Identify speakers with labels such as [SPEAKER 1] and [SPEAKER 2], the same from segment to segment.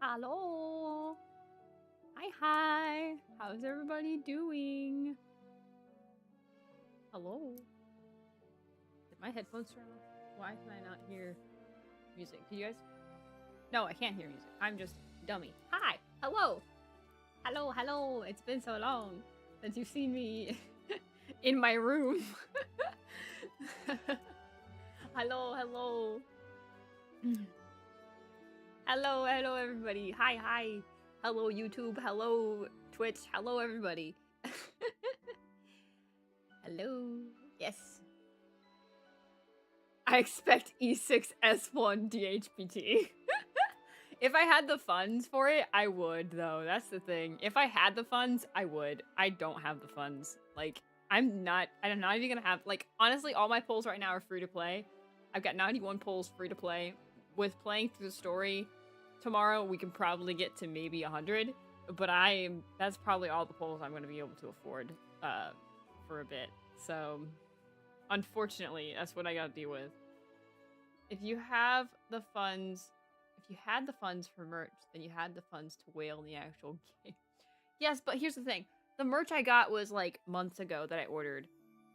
[SPEAKER 1] Hello. Hi. How's everybody doing? Hello. Did my headphones turn off? Why can I not hear music? Can you guys? No, I can't hear music. I'm just dummy. Hi. Hello. Hello, hello. It's been so long since you've seen me in my room. Hello, hello. Hello, hello everybody. Hi, hi. Hello YouTube. Hello Twitch. Hello everybody. Hello. Yes. I expect E6 S1 DHPT. If I had the funds for it, I would though. That's the thing. If I had the funds, I would. I don't have the funds. Like, I'm not even gonna have, like, honestly, all my polls right now are free to play. I've got 91 polls free to play. With playing through the story tomorrow, we can probably get to maybe 100. But that's probably all the polls I'm gonna be able to afford for a bit. So, unfortunately, that's what I gotta deal with. If you have the funds, if you had the funds for merch, then you had the funds to whale in the actual game. Yes, but here's the thing. The merch I got was like months ago that I ordered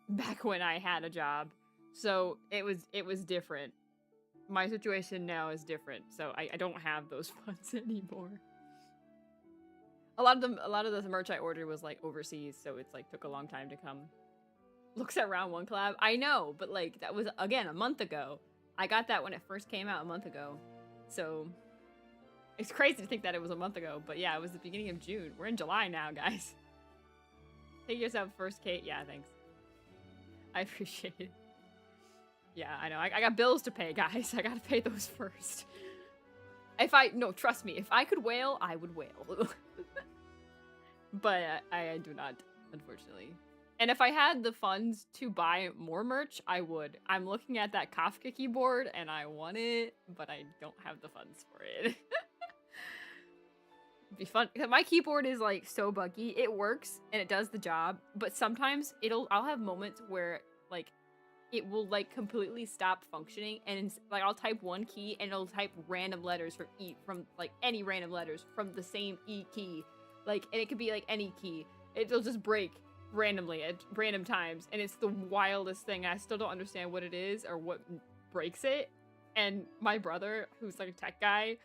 [SPEAKER 1] back when I had a job. So it was different. My situation now is different. So I don't have those funds anymore. A lot of the merch I ordered was like overseas, so it's like took a long time to come. Looks at round 1 collab. I know, but like that was again a month ago. I got that when it first came out a month ago. So it's crazy to think that it was a month ago, but yeah, it was the beginning of June. We're in July now, guys. Take yourself first, Kate. Yeah, thanks. I appreciate it. Yeah, I know. I got bills to pay, guys. I gotta pay those first. No, trust me. If I could whale, I would whale. But I do not, unfortunately. And if I had the funds to buy more merch, I would. I'm looking at that Kafka keyboard and I want it, but I don't have the funds for it. It'd be fun. My keyboard is like so buggy. It works and it does the job, but sometimes I'll have moments where like it will like completely stop functioning, and like I'll type one key and it'll type random letters from like any random letters from the same E key. Like, and it could be like any key. It'll just break randomly at random times, and it's the wildest thing. I still don't understand what it is or what breaks it. And my brother, who's like a tech guy,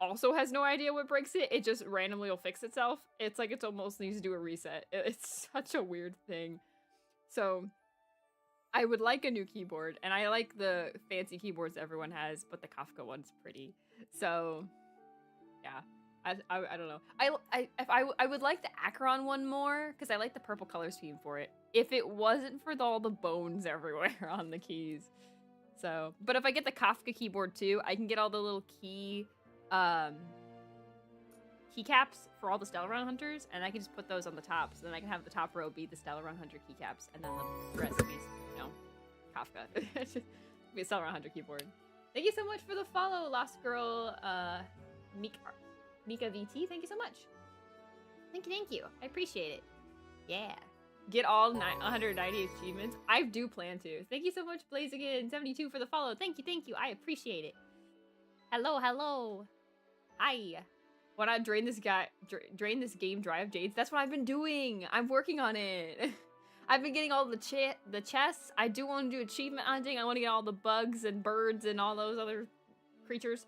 [SPEAKER 1] also has no idea what breaks it. It just randomly will fix itself. It's like it's almost needs to do a reset. It's such a weird thing. So I would like a new keyboard, and I like the fancy keyboards everyone has, but the Kafka one's pretty. So yeah. I don't know. I would like the Acheron one more because I like the purple color scheme for it. If it wasn't for all the bones everywhere on the keys. So, but if I get the Kafka keyboard too, I can get all the little keycaps for all the Stellarun hunters, and I can just put those on the top. So then I can have the top row be the Stellarun hunter keycaps, and then the rest be, Kafka. Just be a Stellarun hunter keyboard. Thank you so much for the follow, Lost Girl, Mika VT, thank you so much. Thank you. I appreciate it. Yeah. Get all 190 achievements. I do plan to. Thank you so much, Blazigan72 for the follow. Thank you. I appreciate it. Hello. Hi. Why not drain this game dry of jades? That's what I've been doing. I'm working on it. I've been getting all the chests. I do want to do achievement hunting. I want to get all the bugs and birds and all those other creatures.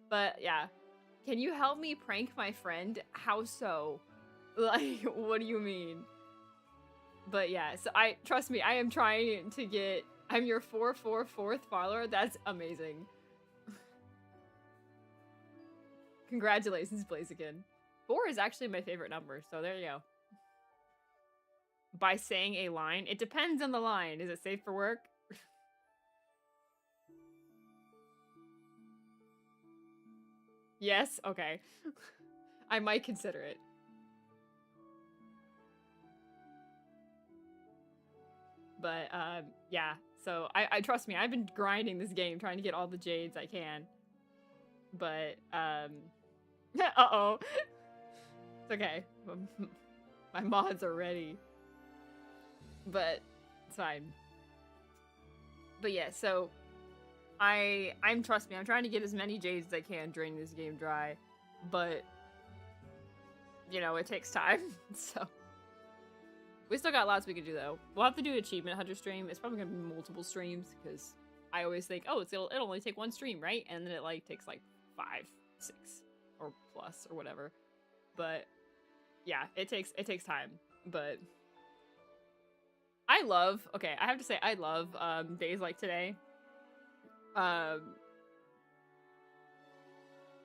[SPEAKER 1] But yeah. Can you help me prank my friend? How so? Like, what do you mean? But yeah, so trust me, I am trying to get, I'm your 444th follower. That's amazing. Congratulations, Blaziken. 4 is actually my favorite number, so there you go. By saying a line, it depends on the line. Is it safe for work? Yes? Okay. I might consider it. But, yeah. So, I trust me, I've been grinding this game, trying to get all the jades I can. But, uh-oh. It's okay. My mods are ready. But, it's fine. But yeah, so trust me, I'm trying to get as many jades as I can during this game dry. but you know, it takes time. So we still got lots we could do though. We'll have to do an achievement hunter stream. It's probably gonna be multiple streams because I always think, oh, it'll only take one stream, right? And then it like takes like 5, 6, or plus or whatever. But yeah, it takes time. But I have to say I love days like today.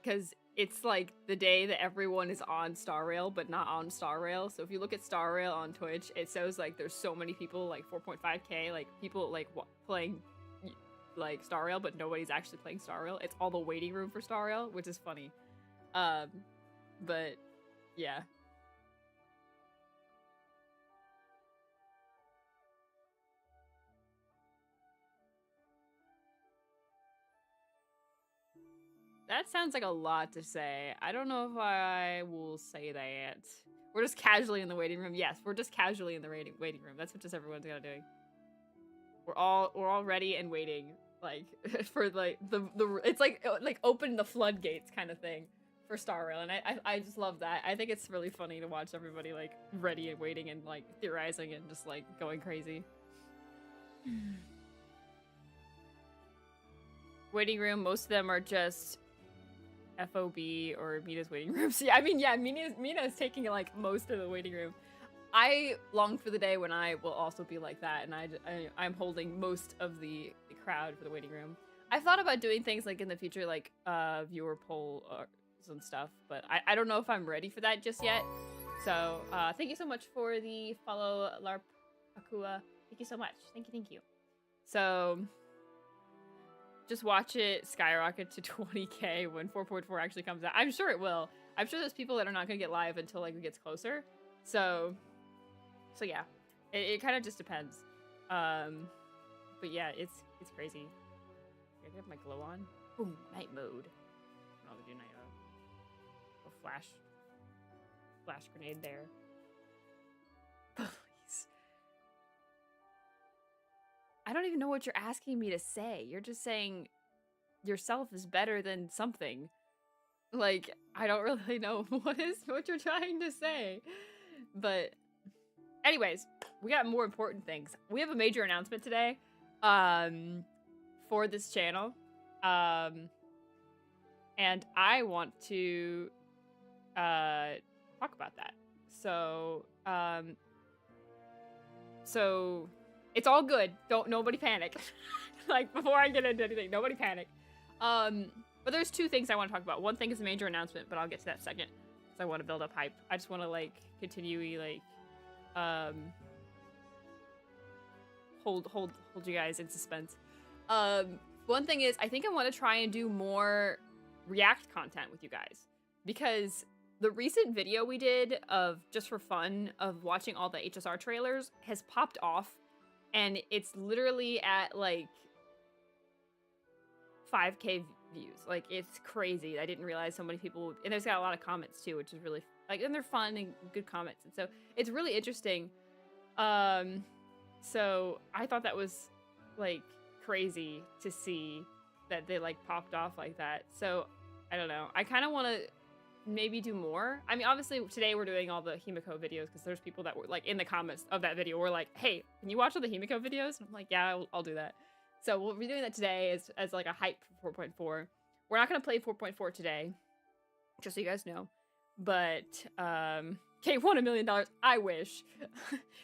[SPEAKER 1] Because it's like the day that everyone is on Starrail, but not on Starrail. So if you look at Starrail on Twitch, it shows like there's so many people, like 4.5k, like people like playing like Starrail, but nobody's actually playing Starrail. It's all the waiting room for Starrail, which is funny. But yeah. That sounds like a lot to say. I don't know if I will say that. We're just casually in the waiting room. Yes, we're just casually in the waiting room. That's what just everyone's gonna do. We're all ready and waiting, like for like the it's like open the floodgates kind of thing for Starrail, and I just love that. I think it's really funny to watch everybody like ready and waiting and like theorizing and just like going crazy. Waiting room, most of them are just FOB or Mina's waiting room. So yeah, I mean, yeah, Mina is taking like most of the waiting room. I long for the day when I will also be like that, and I'm holding most of the crowd for the waiting room. I thought about doing things like in the future, like viewer polls and stuff, but I don't know if I'm ready for that just yet. So thank you so much for the follow, Larp Akua. Thank you so much. Thank you. So just watch it skyrocket to 20k when 4.4 actually comes out. I'm sure it will. I'm sure there's people that are not gonna get live until like it gets closer. So yeah, it kind of just depends. But yeah, it's crazy. I have my glow on. Boom, night mode. Oh, we do night mode. A flash grenade there. Please. I don't even know what you're asking me to say. You're just saying yourself is better than something. Like, I don't really know what you're trying to say. But anyways, we got more important things. We have a major announcement today for this channel. And I want to talk about that. So it's all good. Nobody panic. Like, before I get into anything, nobody panic. But there's two things I want to talk about. One thing is a major announcement, but I'll get to that second. Because I want to build up hype. I just want to, like, continue, like, hold you guys in suspense. One thing is, I think I want to try and do more React content with you guys. Because the recent video we did of, just for fun, of watching all the HSR trailers has popped off. And it's literally at, like, 5k views. Like, it's crazy. I didn't realize so many people would, and there's got a lot of comments too, which is really, like, and they're fun and good comments. And so it's really interesting. So I thought that was, like, crazy to see that they, like, popped off like that. So I don't know. I kind of want to maybe do more. I mean, obviously today we're doing all the Himeko videos because there's people that were like in the comments of that video were like, hey, can you watch all the Himeko videos? And I'm like, yeah, I'll do that. So we'll be doing that today as like a hype for 4.4. We're not going to play 4.4 today, just so you guys know. But, okay, won $1 million. I wish.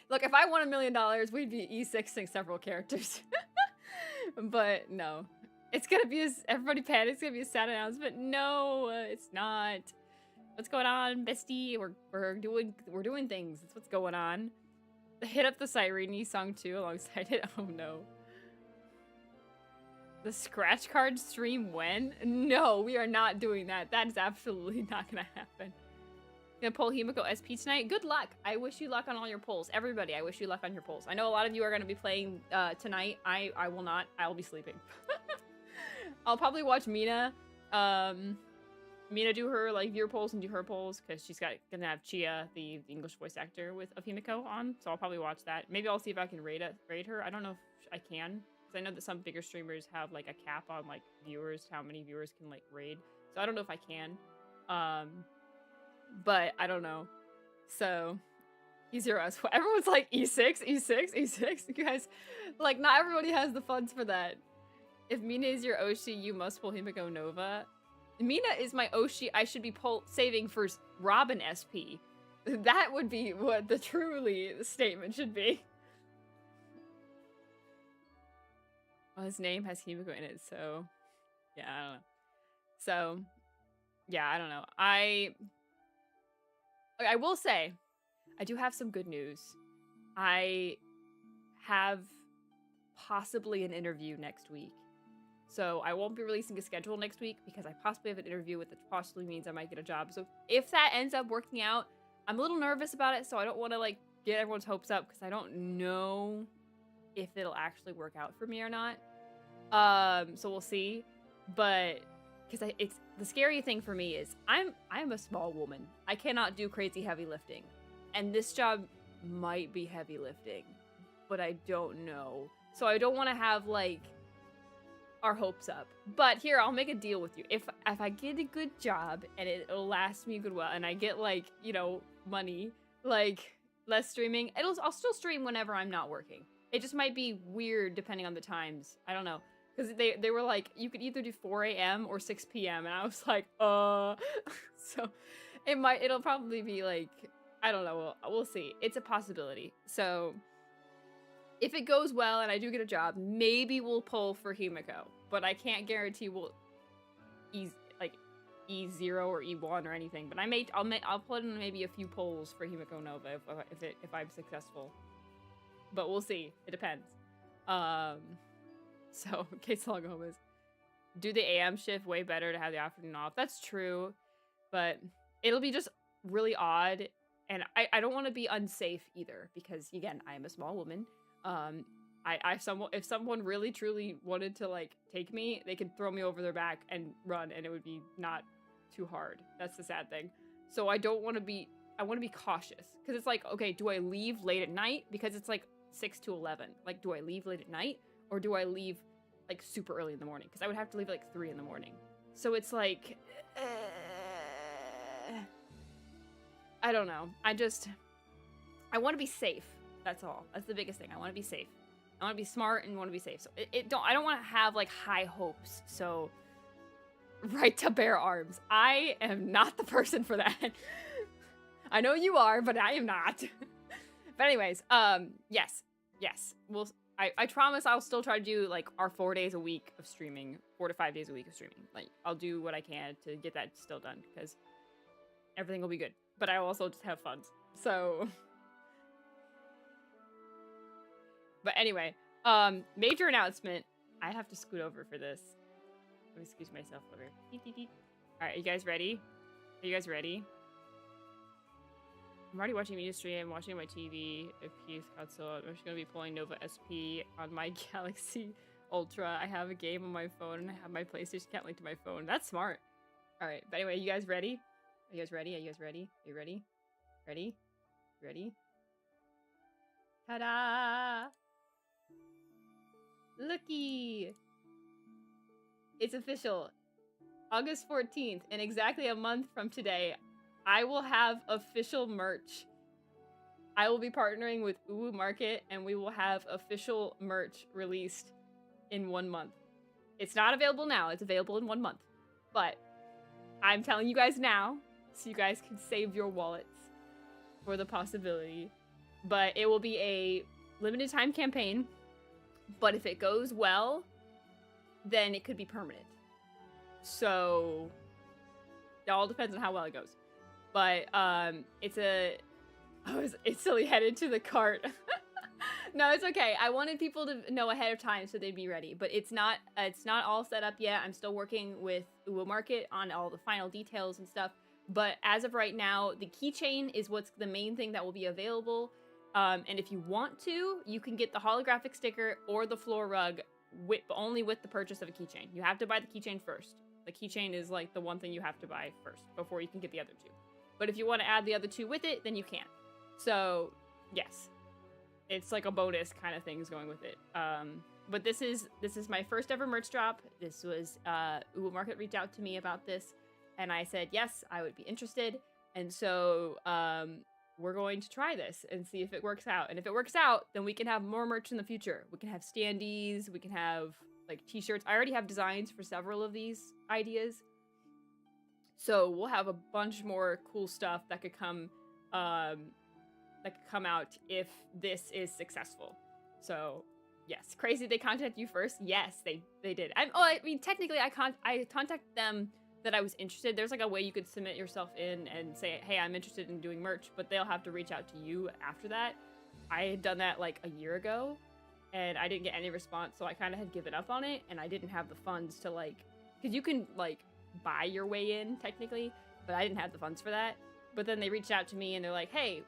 [SPEAKER 1] Look, if I won $1 million, we'd be E6ing several characters. But no. It's going to be, everybody panics, it's going to be a sad announcement. No, it's not. What's going on, bestie? We're doing things. That's what's going on. Hit up the Sirene song too alongside it. Oh no. The scratch card stream when? No, we are not doing that. That is absolutely not gonna happen. Gonna pull Himeko SP tonight. Good luck. I wish you luck on all your pulls. Everybody, I wish you luck on your pulls. I know a lot of you are gonna be playing tonight. I will not. I'll be sleeping. I'll probably watch Mina. Mina do her like viewer polls and do her polls because she's gonna have Chia, the English voice actor of Himeko on. So I'll probably watch that. Maybe I'll see if I can raid her. I don't know if I can, because I know that some bigger streamers have like a cap on like viewers, how many viewers can like raid. So I don't know if I can. But I don't know. So E0S. Everyone's like E6, E6, E6. You guys, like, not everybody has the funds for that. If Mina is your Oshi, you must pull Himeko Nova. Mina is my Oshi. I should be saving for Robin SP. That would be what the statement should be. Well, his name has Himeko in it, so yeah, I don't know. So yeah, I don't know. I will say, I do have some good news. I have possibly an interview next week. So I won't be releasing a schedule next week because I possibly have an interview, which possibly means I might get a job. So if that ends up working out, I'm a little nervous about it, so I don't want to like get everyone's hopes up because I don't know if it'll actually work out for me or not. So we'll see. But because it's the scary thing for me is I'm a small woman. I cannot do crazy heavy lifting, and this job might be heavy lifting, but I don't know. So I don't want to have like our hopes up. But here, I'll make a deal with you. If I get a good job and it'll last me good well, and I get like, you know, money, like less streaming, I'll still stream whenever I'm not working. It just might be weird depending on the times. I don't know. Because they were like, you could either do 4 a.m. or 6 p.m. And I was like, So it'll probably be like, I don't know. We'll see. It's a possibility. So if it goes well and I do get a job, maybe we'll pull for Himeko. But I can't guarantee we'll E0 or E1 or anything. But I'll put in maybe a few polls for Himeko Nova if I'm successful. But we'll see. It depends. So, Case Long Home is, do the AM shift way better to have the afternoon off. That's true, but it'll be just really odd, and I don't want to be unsafe either, because, again, I am a small woman. If someone really, truly wanted to, like, take me, they could throw me over their back and run, and it would be not too hard. That's the sad thing. So I want to be cautious, because it's like, okay, do I leave late at night? Because it's, like, 6 to 11. Like, do I leave late at night? Or do I leave, like, super early in the morning? Because I would have to leave, like, 3 in the morning. So it's like, I don't know. I want to be safe. That's all. That's the biggest thing. I want to be safe. I want to be smart and want to be safe. So I don't want to have, like, high hopes. So, right to bear arms. I am not the person for that. I know you are, but I am not. But anyways, yes. I promise I'll still try to do, like, our 4 days a week of streaming. 4 to 5 days a week of streaming. Like, I'll do what I can to get that still done, because everything will be good. But I will also just have fun. So... But anyway, major announcement. I have to scoot over for this. Let me excuse myself over. Alright, are you guys ready? Are you guys ready? I'm already watching media stream, I'm watching on my TV, a PS console. I'm just gonna be pulling Nova SP on my Galaxy Ultra. I have a game on my phone, and I have my PlayStation can't link to my phone. That's smart. Alright, but anyway, you guys ready? Are you guys ready? Are you guys ready? Are you ready? Ready? Ready? Ta-da! Looky! It's official. August 14th, in exactly a month from today, I will have official merch. I will be partnering with Uwu Market, and we will have official merch released in 1 month. It's not available now. It's available in 1 month. But I'm telling you guys now, so you guys can save your wallets for the possibility. But it will be a limited time campaign. But if it goes well, then it could be permanent. So it all depends on how well it goes. But it's silly headed to the cart. No, it's okay. I wanted people to know ahead of time so they'd be ready. But it's not all set up yet. I'm still working with Uwu Market on all the final details and stuff. But as of right now, the keychain is what's the main thing that will be available. And if you want to, you can get the holographic sticker or the floor rug only with the purchase of a keychain. You have to buy the keychain first. The keychain is like the one thing you have to buy first before you can get the other two. But if you want to add the other two with it, then you can. So, yes. It's like a bonus kind of things going with it. But this is my first ever merch drop. This was Uwu Market reached out to me about this. And I said, yes, I would be interested. And so we're going to try this and see if it works out. And if it works out, then we can have more merch in the future. We can have standees, we can have like t-shirts. I already have designs for several of these ideas. So we'll have a bunch more cool stuff that could come out if this is successful. So yes, crazy they contacted you first. Yes, they did. I mean, technically I contacted them that I was interested. There's like a way you could submit yourself in and say, hey, I'm interested in doing merch, but they'll have to reach out to you after that. I had done that like a year ago and I didn't get any response, so I kind of had given up on it, and I didn't have the funds to like, because you can like buy your way in technically, but I didn't have the funds for that. But then they reached out to me and they're like, hey,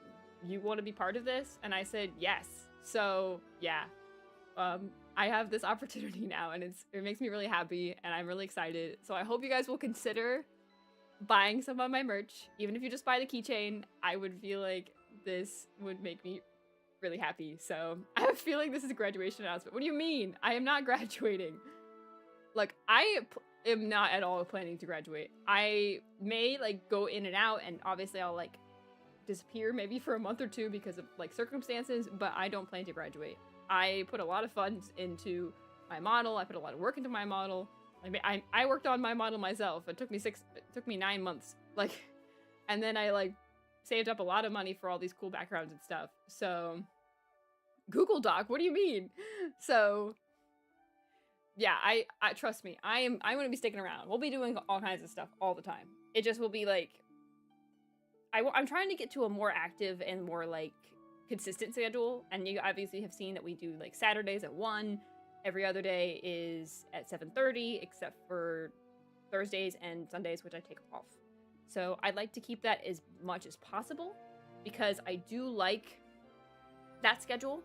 [SPEAKER 1] you want to be part of this? And I said yes. So yeah, I have this opportunity now, and it makes me really happy, and I'm really excited. So I hope you guys will consider buying some of my merch. Even if you just buy the keychain, I would feel like this would make me really happy. So I have a feeling this is a graduation announcement. What do you mean? I am not graduating. Like, I am not at all planning to graduate. I may like go in and out, and obviously I'll like disappear maybe for a month or two because of like circumstances, but I don't plan to graduate. I put a lot of funds into my model. I put a lot of work into my model. I worked on my model myself. It took me 9 months. Like, and then I like saved up a lot of money for all these cool backgrounds and stuff. So Google Doc, what do you mean? So yeah, I trust me. I'm going to be sticking around. We'll be doing all kinds of stuff all the time. It just will be like, I'm trying to get to a more active and more like consistent schedule, and you obviously have seen that we do like Saturdays at 1, every other day is at 7:30, except for Thursdays and Sundays, which I take off. So I'd like to keep that as much as possible because I do like that schedule.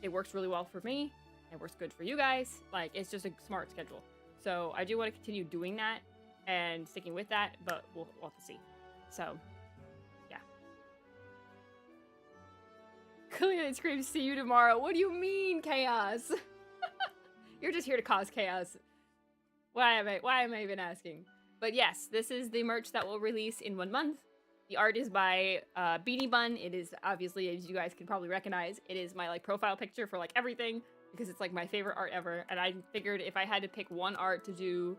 [SPEAKER 1] It works really well for me. It works good for you guys. Like, it's just a smart schedule. So I do want to continue doing that and sticking with that, but we'll have to see. So Clearly screams, see you tomorrow. What do you mean, chaos? You're just here to cause chaos. Why am I even asking? But yes, this is the merch that will release in 1 month. The art is by Beanie Bun. It is obviously, as you guys can probably recognize, it is my like profile picture for like everything because it's like my favorite art ever. And I figured if I had to pick one art to do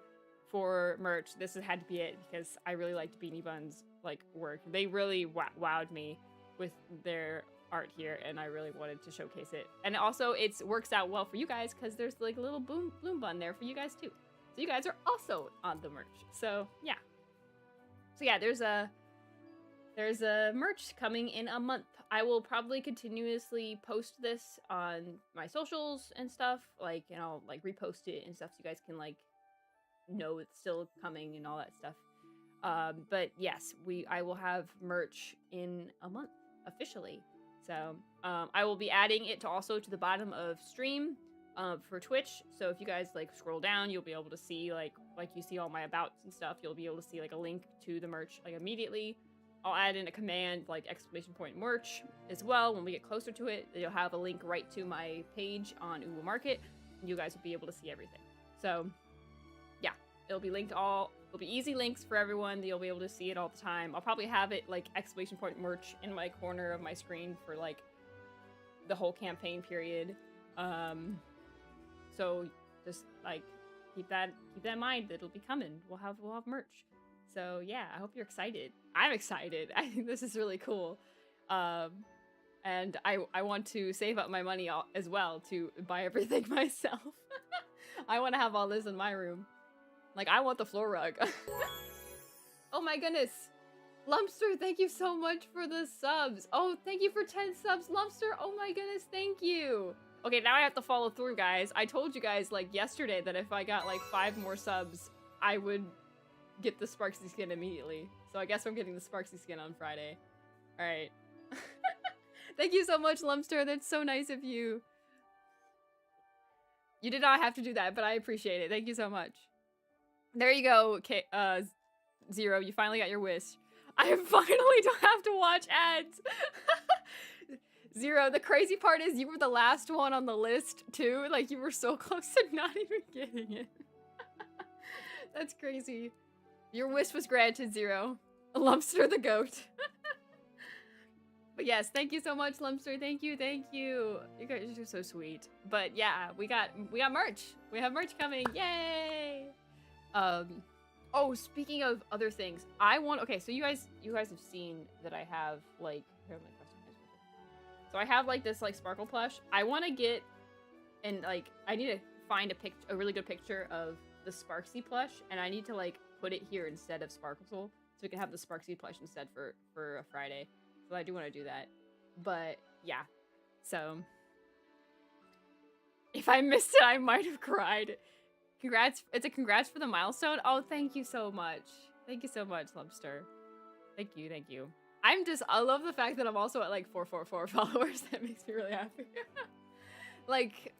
[SPEAKER 1] for merch, this had to be it because I really liked Beanie Bun's like work. They really wowed me with their art here, and I really wanted to showcase it. And also it works out well for you guys because there's like a little bloom bun there for you guys too. So you guys are also on the merch. So yeah. So yeah, there's a merch coming in a month. I will probably continuously post this on my socials and stuff, like, and I'll like repost it and stuff so you guys can like know it's still coming and all that stuff. But yes, I will have merch in a month officially. So I will be adding it to the bottom of stream for Twitch. So if you guys like scroll down, you'll be able to see like you see all my abouts and stuff. You'll be able to see like a link to the merch like immediately. I'll add in a command like !merch as well. When we get closer to it, you'll have a link right to my page on Uwu Market, and you guys will be able to see everything. So yeah, it'll be linked it'll be easy links for everyone. You'll be able to see it all the time. I'll probably have it like !merch in my corner of my screen for like the whole campaign period. So just like keep that in mind. It'll be coming. We'll have merch. So yeah, I hope you're excited. I'm excited. I think this is really cool. And I want to save up my money as well to buy everything myself. I want to have all this in my room. Like, I want the floor rug. Oh my goodness. Lumpster, thank you so much for the subs. Oh, thank you for 10 subs, Lumpster. Oh my goodness, thank you. Okay, now I have to follow through, guys. I told you guys, like, yesterday that if I got, like, 5 more subs, I would get the Sparksy skin immediately. So I guess I'm getting the Sparksy skin on Friday. Alright. Thank you so much, Lumpster. That's so nice of you. You did not have to do that, but I appreciate it. Thank you so much. There you go, Zero. You finally got your wish. I finally don't have to watch ads. Zero, the crazy part is you were the last one on the list, too. Like, you were so close to not even getting it. That's crazy. Your wish was granted, Zero. Lumpster the goat. But yes, thank you so much, Lumpster. Thank you, thank you. You guys are so sweet. But yeah, we got merch. We have merch coming. Yay! Oh, speaking of other things, okay, so you guys have seen that I have like so I have like this like sparkle plush. I want to get and like I need to find a really good picture of the Sparksy plush, and I need to like put it here instead of Sparkle, so we can have the Sparksy plush instead for a Friday. So I do want to do that. But yeah, so if I missed it, I might have cried. Congrats! It's a congrats for the milestone. Oh, thank you so much. Thank you so much, Lumpster. Thank you, thank you. I love the fact that I'm also at like 444 followers. That makes me really happy. like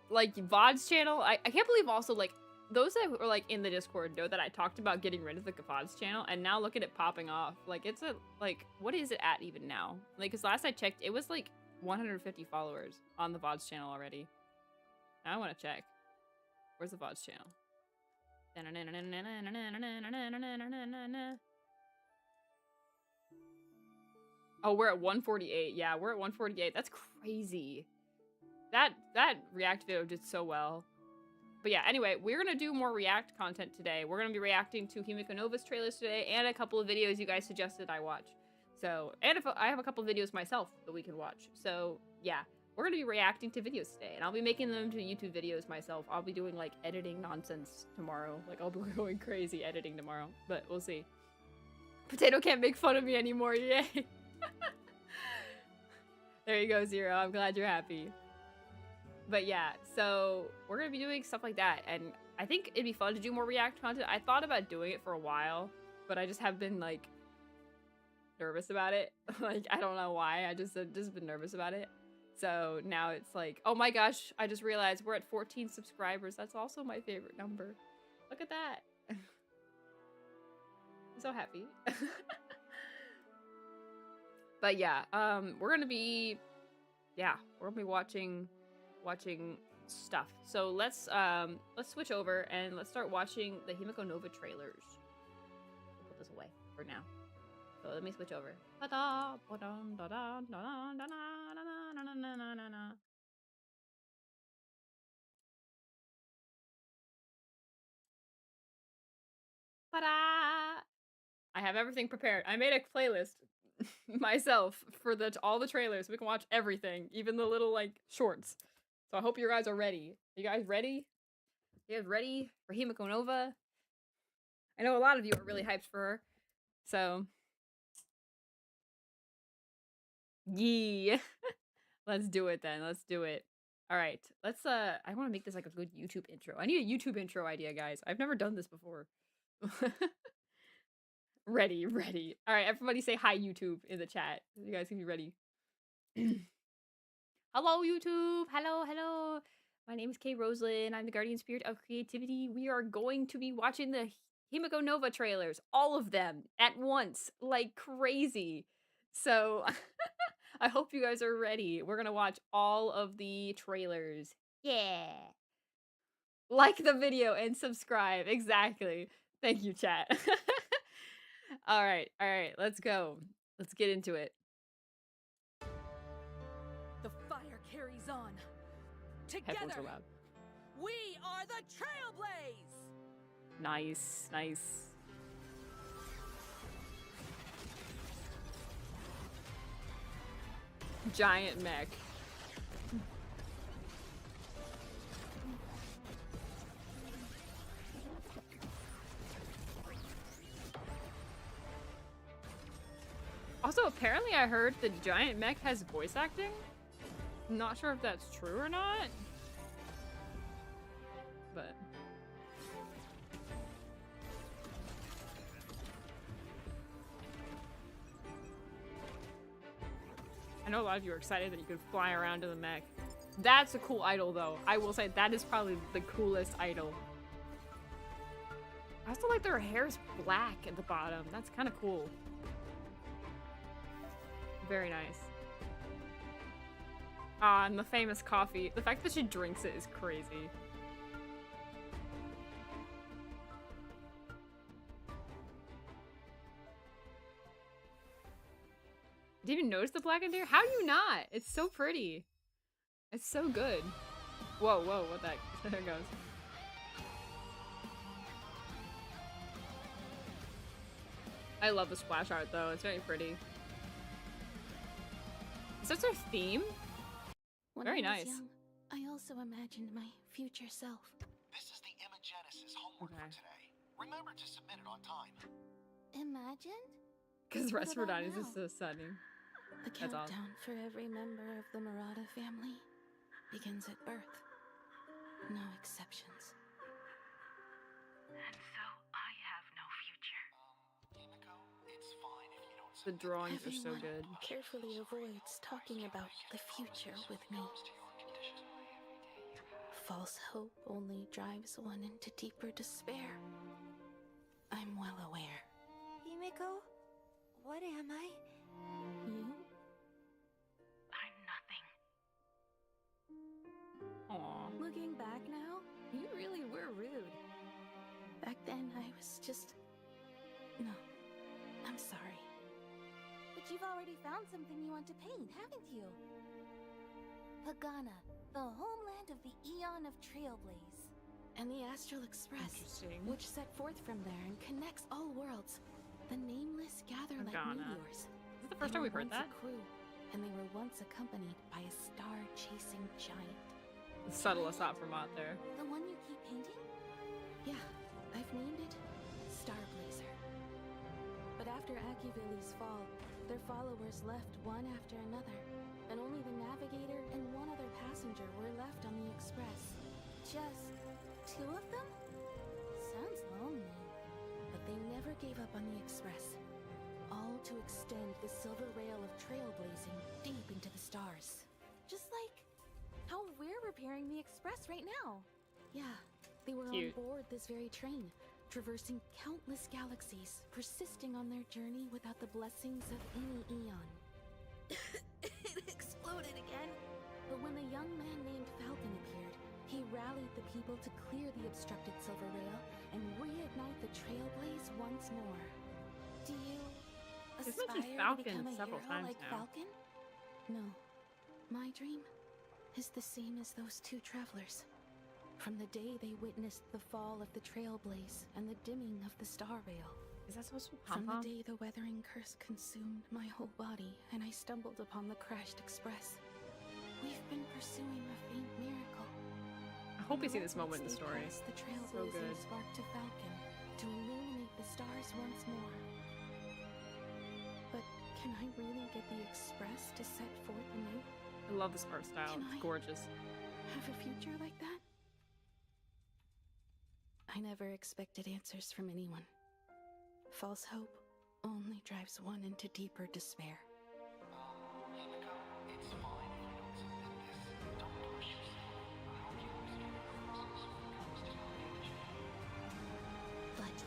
[SPEAKER 1] VOD's channel. I can't believe also like those that were like in the Discord know that I talked about getting rid of the VOD's channel, and now look at it popping off. Like it's a like what is it at even now? Like cause last I checked it was like 150 followers on the VOD's channel already. Now I want to check. Where's the VOD's channel? Oh, we're at 148. Yeah, we're at 148. That's crazy. That React video did so well. But yeah, anyway, we're gonna do more React content today. We're gonna be reacting to Himeko Nova's trailers today and a couple of videos you guys suggested I watch. So, and if I have a couple of videos myself that we can watch. So yeah, we're gonna be reacting to videos today, and I'll be making them to YouTube videos myself. I'll be doing like editing nonsense tomorrow. Like I'll be going crazy editing tomorrow, but we'll see. Potato can't make fun of me anymore, yay! There you go, Zero. I'm glad you're happy. But yeah, so we're gonna be doing stuff like that, and I think it'd be fun to do more React content. I thought about doing it for a while, but I just have been like nervous about it. Like I don't know why. I just been nervous about it. So now it's like, oh my gosh, I just realized we're at 14 subscribers. That's also my favorite number. Look at that. I'm so happy. But yeah, we're gonna be watching stuff. So let's switch over and let's start watching the Himeko Nova trailers. We'll put this away for now. So let me switch over. I have everything prepared. I made a playlist myself for all the trailers. We can watch everything, even the little like shorts. So I hope you guys are ready. You guys ready? You guys ready for Himeko Nova? I know a lot of you are really hyped for her. So yeah. Let's do it then. Let's do it. All right. Let's I want to make this like a good YouTube intro. I need a YouTube intro idea, guys. I've never done this before. Ready. All right, everybody say hi YouTube in the chat. You guys can be ready. Hello YouTube. Hello. My name is Kay Roslyn. I'm the guardian spirit of creativity. We are going to be watching the Himeko Nova trailers, all of them at once, like crazy. So I hope you guys are ready. We're gonna watch all of the trailers. Yeah. Like the video and subscribe. Exactly. Thank you, chat. All right. Let's go. Let's get into it.
[SPEAKER 2] The fire carries on. Together,
[SPEAKER 1] Headphones are loud.
[SPEAKER 2] We are the Trailblaze.
[SPEAKER 1] Nice. Giant mech. Also, apparently I heard the giant mech has voice acting. I'm not sure if that's true or not. But I know a lot of you are excited that you could fly around in the mech. That's a cool idol, though. I will say that is probably the coolest idol. I also like their hair's black at the bottom. That's kind of cool. Very nice. Ah, and the famous coffee. The fact that she drinks it is crazy. Did you even notice the black and deer? How do you not? It's so pretty. It's so good. Whoa, whoa, what that? There it goes. I love the splash art though. It's very pretty. Is that their theme?
[SPEAKER 3] When
[SPEAKER 1] Very
[SPEAKER 3] I was
[SPEAKER 1] nice.
[SPEAKER 3] young, I also imagined my future self.
[SPEAKER 4] This is the Imagenesis homework for today. Remember to submit it on time.
[SPEAKER 3] Imagined?
[SPEAKER 1] Because
[SPEAKER 3] What
[SPEAKER 1] Resperdine is
[SPEAKER 3] about
[SPEAKER 1] just so stunning.
[SPEAKER 3] The
[SPEAKER 1] That's awesome.
[SPEAKER 3] countdown for every member of the Murata family begins at birth. No exceptions. And so I have no future.
[SPEAKER 4] Himeko, it's fine if you don't
[SPEAKER 1] The
[SPEAKER 4] submit
[SPEAKER 1] drawings are so
[SPEAKER 3] Everyone
[SPEAKER 1] good.
[SPEAKER 3] carefully avoids talking about the future with me. False hope only drives one into deeper despair. I'm well aware.
[SPEAKER 2] Himeko, what am I?
[SPEAKER 3] You? I'm nothing.
[SPEAKER 1] Aww.
[SPEAKER 2] Looking back now, you really were rude.
[SPEAKER 3] Back then, I was just... No. I'm sorry.
[SPEAKER 2] But you've already found something you want to paint, haven't you? Pagana, the homeland of the Eon of Trailblaze.
[SPEAKER 3] And the Astral Express,
[SPEAKER 1] Interesting.
[SPEAKER 3] which set forth from there and connects all worlds. The nameless gather like
[SPEAKER 1] Pagana.
[SPEAKER 3] meteors.
[SPEAKER 1] Is this the first time we've heard
[SPEAKER 3] They were
[SPEAKER 1] that?
[SPEAKER 3] once a crew, and they were once accompanied by a star-chasing giant.
[SPEAKER 1] Subtle aside from out there.
[SPEAKER 2] The one you keep painting?
[SPEAKER 3] Yeah, I've named it Starblazer. But after Akivili's fall, their followers left one after another, and only the navigator and one other passenger were left on the express.
[SPEAKER 2] Just two of them? Sounds lonely.
[SPEAKER 3] But they never gave up on the express. All to extend the silver rail of trailblazing deep into the stars.
[SPEAKER 2] Just like how we're repairing the express right now.
[SPEAKER 3] Yeah, they were
[SPEAKER 1] Cute.
[SPEAKER 3] on board this very train, traversing countless galaxies, persisting on their journey without the blessings of any eon.
[SPEAKER 2] It exploded again.
[SPEAKER 3] But when a young man named Falcon appeared, he rallied the people to clear the obstructed silver rail and reignite the trailblaze once more.
[SPEAKER 2] Do you
[SPEAKER 1] He's
[SPEAKER 3] Aspire
[SPEAKER 1] mentioned
[SPEAKER 3] to
[SPEAKER 1] Falcon
[SPEAKER 3] become a
[SPEAKER 1] several
[SPEAKER 3] hero
[SPEAKER 1] times
[SPEAKER 3] like
[SPEAKER 1] now.
[SPEAKER 3] Falcon? No. My dream is the same as those two travelers. From the day they witnessed the fall of the trailblaze and the dimming of the star rail.
[SPEAKER 1] Is that supposed to be
[SPEAKER 3] From the
[SPEAKER 1] pom-pom?
[SPEAKER 3] day the weathering curse consumed my whole body and I stumbled upon the crashed express. We've been pursuing a faint miracle.
[SPEAKER 1] I hope we see this moment in the
[SPEAKER 3] Once they
[SPEAKER 1] story.
[SPEAKER 3] passed the
[SPEAKER 1] So
[SPEAKER 3] trailblazing
[SPEAKER 1] good.
[SPEAKER 3] spark to Falcon to illuminate the stars once more. But can I really get the express to set forth anew?
[SPEAKER 1] I love this art style.
[SPEAKER 3] Can
[SPEAKER 1] It's
[SPEAKER 3] I-
[SPEAKER 1] gorgeous.
[SPEAKER 3] Have a future like that? I never expected answers from anyone. False hope only drives one into deeper despair.
[SPEAKER 4] Himeko, it's fine if you don't submit this. Don't push yourself. I hope you understand the process when it comes to managing.
[SPEAKER 3] But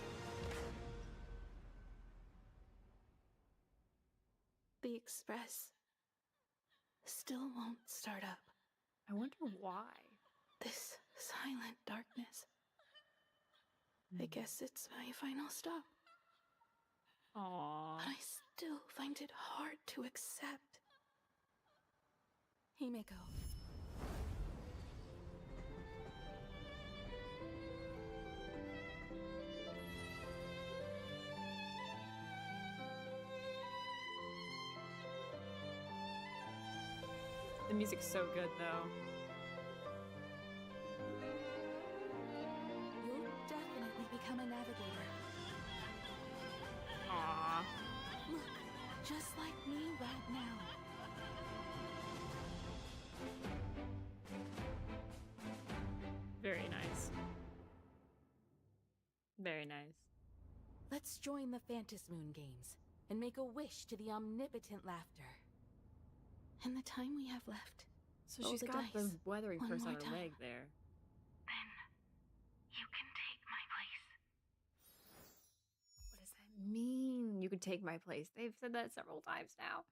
[SPEAKER 3] the express still won't start up.
[SPEAKER 1] I wonder why.
[SPEAKER 3] This silent darkness. I guess it's my final stop.
[SPEAKER 1] Aww.
[SPEAKER 3] But I still find it hard to accept.
[SPEAKER 2] Himeko?
[SPEAKER 1] The music's so good though.
[SPEAKER 2] You'll definitely become a navigator.
[SPEAKER 1] Aww.
[SPEAKER 2] Look, just like me right now.
[SPEAKER 1] Very nice. Very nice.
[SPEAKER 2] Let's join the Phantasmoon Games and make a wish to the omnipotent laughter.
[SPEAKER 3] In the time we have left,
[SPEAKER 1] So
[SPEAKER 3] Roll
[SPEAKER 1] she's
[SPEAKER 3] the
[SPEAKER 1] got the
[SPEAKER 3] dice.
[SPEAKER 1] weathering
[SPEAKER 3] One
[SPEAKER 1] curse
[SPEAKER 3] more
[SPEAKER 1] on her
[SPEAKER 3] time.
[SPEAKER 1] leg there.
[SPEAKER 3] then you can take my place.
[SPEAKER 1] What does that mean? You could take my place. They've said that several times now.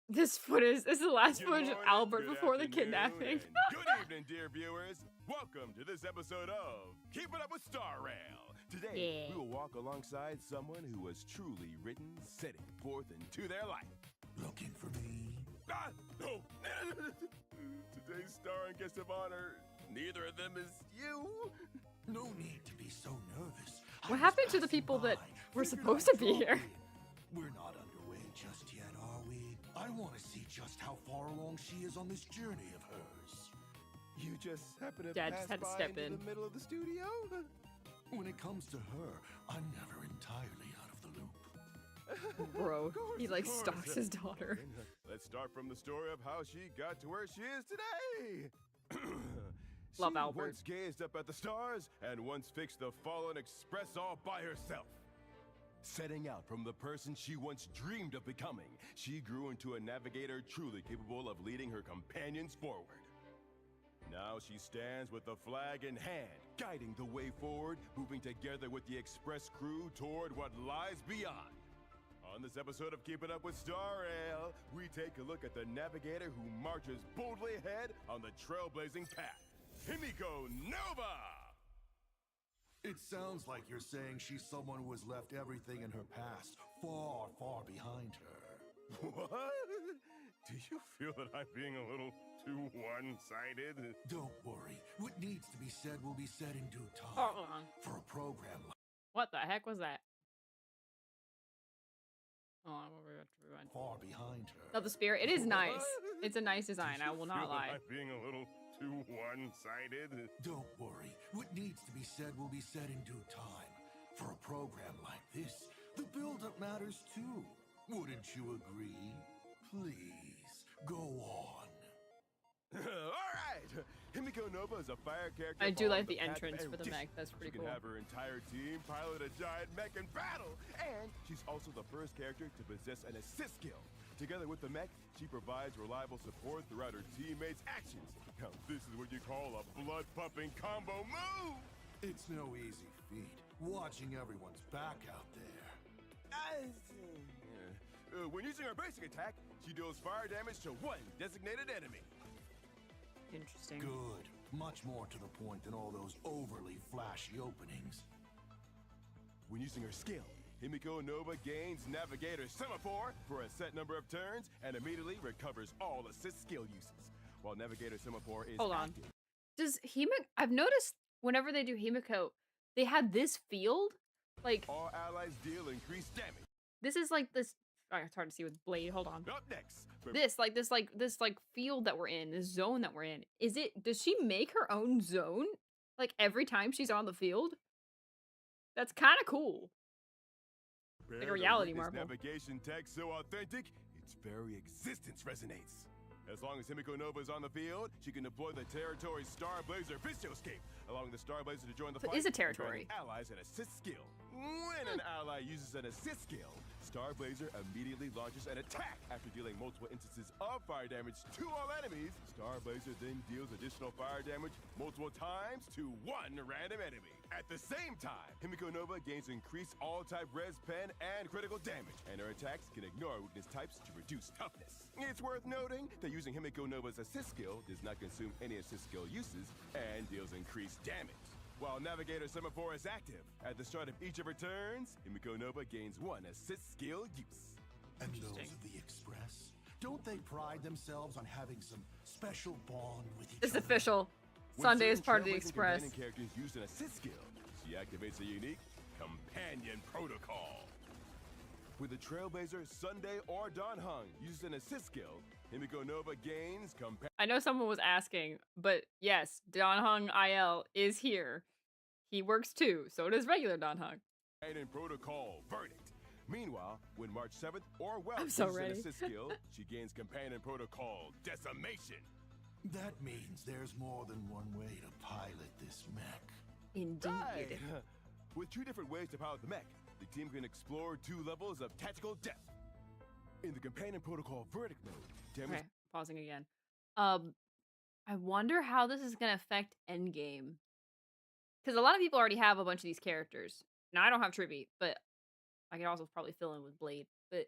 [SPEAKER 1] This is the last footage of Albert before the kidnapping.
[SPEAKER 5] Good evening. evening, dear viewers. Welcome to this episode of Keeping Up with Star Rail. Today, we will walk alongside someone who was truly written, setting forth into their life.
[SPEAKER 6] Looking for me?
[SPEAKER 5] Ah, no. Today's star and guest of honor, neither of them is you.
[SPEAKER 6] No need to be so nervous.
[SPEAKER 1] What happened to the people that were supposed to be here?
[SPEAKER 6] We're not underway just yet, are we? I want to see just how far along she is on this journey of hers.
[SPEAKER 5] You just happen to
[SPEAKER 1] Dad
[SPEAKER 5] pass
[SPEAKER 1] just had to
[SPEAKER 5] by
[SPEAKER 1] step
[SPEAKER 5] into
[SPEAKER 1] in.
[SPEAKER 5] the middle of the studio?
[SPEAKER 6] When it comes to her, I'm never entirely out of the loop.
[SPEAKER 1] Bro, he like
[SPEAKER 5] Of course.
[SPEAKER 1] stalks his daughter.
[SPEAKER 5] Let's start from the story of how she got to where she is today.
[SPEAKER 1] Love
[SPEAKER 5] she
[SPEAKER 1] Albert.
[SPEAKER 5] once gazed up at the stars and once fixed the Fallen Express all by herself. Setting out from the person she once dreamed of becoming, she grew into a navigator truly capable of leading her companions forward. Now she stands with the flag in hand, guiding the way forward, moving together with the Express crew toward what lies beyond. On this episode of Keeping Up with Star Rail, we take a look at the navigator who marches boldly ahead on the trailblazing path, Himeko Nova!
[SPEAKER 6] It sounds like you're saying she's someone who has left everything in her past far, far behind her.
[SPEAKER 5] What? Do you feel that I'm being a little too one-sided?
[SPEAKER 6] Don't worry. What needs to be said will be said in due time.
[SPEAKER 1] Hold on.
[SPEAKER 6] For a program like
[SPEAKER 1] What the heck was that? Oh, we're going to rewind.
[SPEAKER 6] far behind her.
[SPEAKER 1] No, the spirit. It is nice.
[SPEAKER 5] What?
[SPEAKER 1] It's a nice design.
[SPEAKER 5] Do
[SPEAKER 1] I
[SPEAKER 5] you
[SPEAKER 1] will
[SPEAKER 5] feel
[SPEAKER 1] not
[SPEAKER 5] that
[SPEAKER 1] lie.
[SPEAKER 5] I'm being a little too one-sided?
[SPEAKER 6] Don't worry. What needs to be said will be said in due time. For a program like this, the build-up matters too. Wouldn't you agree? Please, go on.
[SPEAKER 5] All right, Himeko Nova is a fire character.
[SPEAKER 1] I do like
[SPEAKER 5] following
[SPEAKER 1] the
[SPEAKER 5] path of
[SPEAKER 1] entrance for the
[SPEAKER 5] erudition.
[SPEAKER 1] mech. That's pretty
[SPEAKER 5] She
[SPEAKER 1] cool.
[SPEAKER 5] can have her entire team pilot a giant mech in battle, and she's also the first character to possess an assist skill. Together with the mech, she provides reliable support throughout her teammates' actions. Now, this is what you call a blood-pumping combo move.
[SPEAKER 6] It's no easy feat, watching everyone's back out there.
[SPEAKER 5] When using her basic attack, she deals fire damage to one designated enemy.
[SPEAKER 1] Interesting.
[SPEAKER 6] Good. Much more to the point than all those overly flashy openings.
[SPEAKER 5] When using her skill, Himeko Nova gains Navigator Semaphore for a set number of turns and immediately recovers all assist skill uses. While Navigator Semaphore is
[SPEAKER 1] Hold on.
[SPEAKER 5] active,
[SPEAKER 1] Does Himeko... I've noticed whenever they do Himeko, they have this field. Like,
[SPEAKER 5] all allies deal increased damage.
[SPEAKER 1] this is like this... Oh, it's hard to see with Blade. Hold on.
[SPEAKER 5] Up next,
[SPEAKER 1] This field that we're in, this zone that we're in. Does she make her own zone? Like, every time she's on the field? That's kind of cool.
[SPEAKER 5] Prepare
[SPEAKER 1] a
[SPEAKER 5] to
[SPEAKER 1] reality
[SPEAKER 5] witness
[SPEAKER 1] marvel.
[SPEAKER 5] Navigation tech so authentic, its very existence resonates. As long as Himeko Nova is on the field, she can deploy the territory Star Blazer Vistoscape, allowing the Star Blazer to join the
[SPEAKER 1] So it
[SPEAKER 5] fight.
[SPEAKER 1] is a
[SPEAKER 5] and grant
[SPEAKER 1] territory.
[SPEAKER 5] allies an assist skill. When an ally uses an assist skill, Star Blazer immediately launches an attack. After dealing multiple instances of fire damage to all enemies, Star Blazer then deals additional fire damage multiple times to one random enemy. At the same time, Himeko Nova gains increased all-type res pen and critical damage, and her attacks can ignore weakness types to reduce toughness. It's worth noting that using Himeko Nova's assist skill does not consume any assist skill uses and deals increased damage. While Navigator Semaphore is active, at the start of each of her turns, Himeko Nova gains one assist skill use.
[SPEAKER 6] And those
[SPEAKER 1] Interesting.
[SPEAKER 6] of the Express, don't they pride themselves on having some special bond with each
[SPEAKER 1] It's
[SPEAKER 6] other?
[SPEAKER 1] official.
[SPEAKER 5] When
[SPEAKER 1] Sunday is
[SPEAKER 5] certain
[SPEAKER 1] part of the
[SPEAKER 5] Trailblazing
[SPEAKER 1] Express.
[SPEAKER 5] companion characters use an assist skill, she activates a unique companion protocol. With the Trailblazer, Sunday, or Don Hung uses an assist skill, Himeko Nova gains
[SPEAKER 1] I know someone was asking, but yes, Don Hung IL is here. He works too, so does regular Don Hung.
[SPEAKER 5] companion protocol verdict. Meanwhile, when March 7th or Wells
[SPEAKER 1] I'm so
[SPEAKER 5] uses
[SPEAKER 1] ready.
[SPEAKER 5] an assist skill, she gains companion protocol decimation.
[SPEAKER 6] That means there's more than one way to pilot this mech.
[SPEAKER 1] Indeed.
[SPEAKER 5] Right. With two different ways to pilot the mech, the team can explore two levels of tactical depth. In the companion protocol verdict mode, damage
[SPEAKER 1] Okay, pausing again. I wonder how this is gonna affect Endgame. Because a lot of people already have a bunch of these characters. Now I don't have Tribute, but I can also probably fill in with Blade. But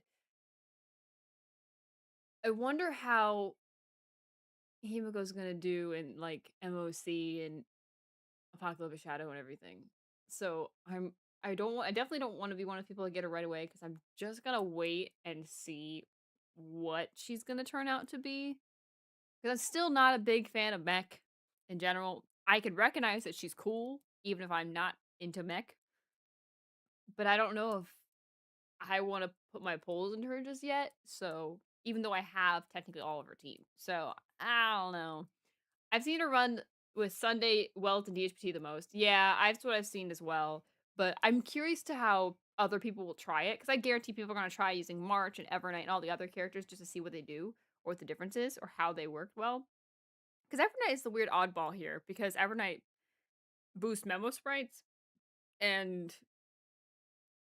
[SPEAKER 1] I wonder how Himeko's gonna do in like MOC and Apocalypse Shadow and everything. So I definitely don't want to be one of the people that get it right away because I'm just gonna wait and see what she's gonna turn out to be. Because I'm still not a big fan of mech in general. I could recognize that she's cool, even if I'm not into mech. But I don't know if I want to put my polls into her just yet. So even though I have technically all of her team. So I don't know. I've seen her run with Sunday, Welt, and DHPT the most. Yeah, that's what I've seen as well. But I'm curious to how other people will try it. Because I guarantee people are going to try using March and Evernight and all the other characters just to see what they do. Or what the difference is. Or how they work well. Because Evernight is the weird oddball here. Because Evernight boosts memo sprites. And...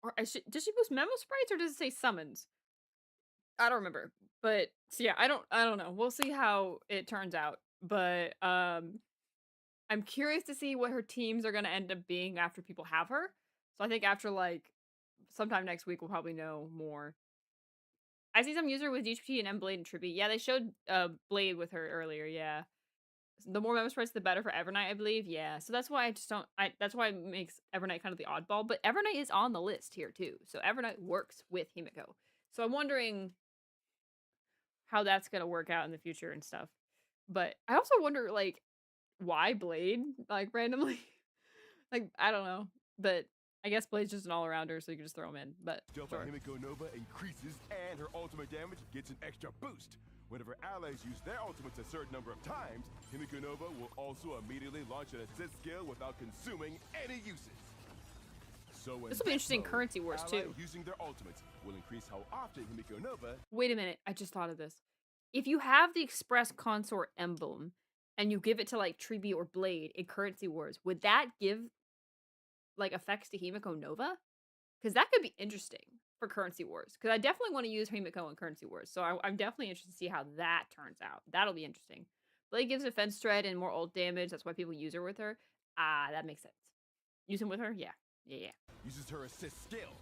[SPEAKER 1] Or does she boost memo sprites or does it say summons? I don't remember. But so yeah, I don't know. We'll see how it turns out. But I'm curious to see what her teams are gonna end up being after people have her. So I think after like sometime next week we'll probably know more. I see some user with DHP and M Blade and Trippy. Yeah, they showed Blade with her earlier, yeah. The more memo sprites, the better for Evernight, I believe. Yeah. So that's why I just don't that's why it makes Evernight kind of the oddball. But Evernight is on the list here too. So Evernight works with Himeko. So I'm wondering how that's gonna work out in the future and stuff. But I also wonder like why Blade? Like randomly. Like, I don't know. But I guess Blade's just an all-arounder, so you can just throw him in. But
[SPEAKER 5] Delta
[SPEAKER 1] sure.
[SPEAKER 5] Himeko Nova increases and her ultimate damage gets an extra boost. Whenever allies use their ultimates a certain number of times, Himeko Nova will also immediately launch an assist skill without consuming any uses. So
[SPEAKER 1] This will be interesting currency wars too.
[SPEAKER 5] Using their ultimates will increase how often Himeko Nova.
[SPEAKER 1] Wait a minute, I just thought of this. If you have the Express Consort emblem and you give it to like Triby or Blade in currency wars, would that give like effects to Himeko Nova? Because that could be interesting for currency wars. Because I definitely want to use Himeko in currency wars. So I'm definitely interested to see how that turns out. That'll be interesting. Blade gives defense threat and more ult damage. That's why people use her with her. Ah, that makes sense. Use him with her? Yeah. Yeah.
[SPEAKER 5] Uses her assist skill.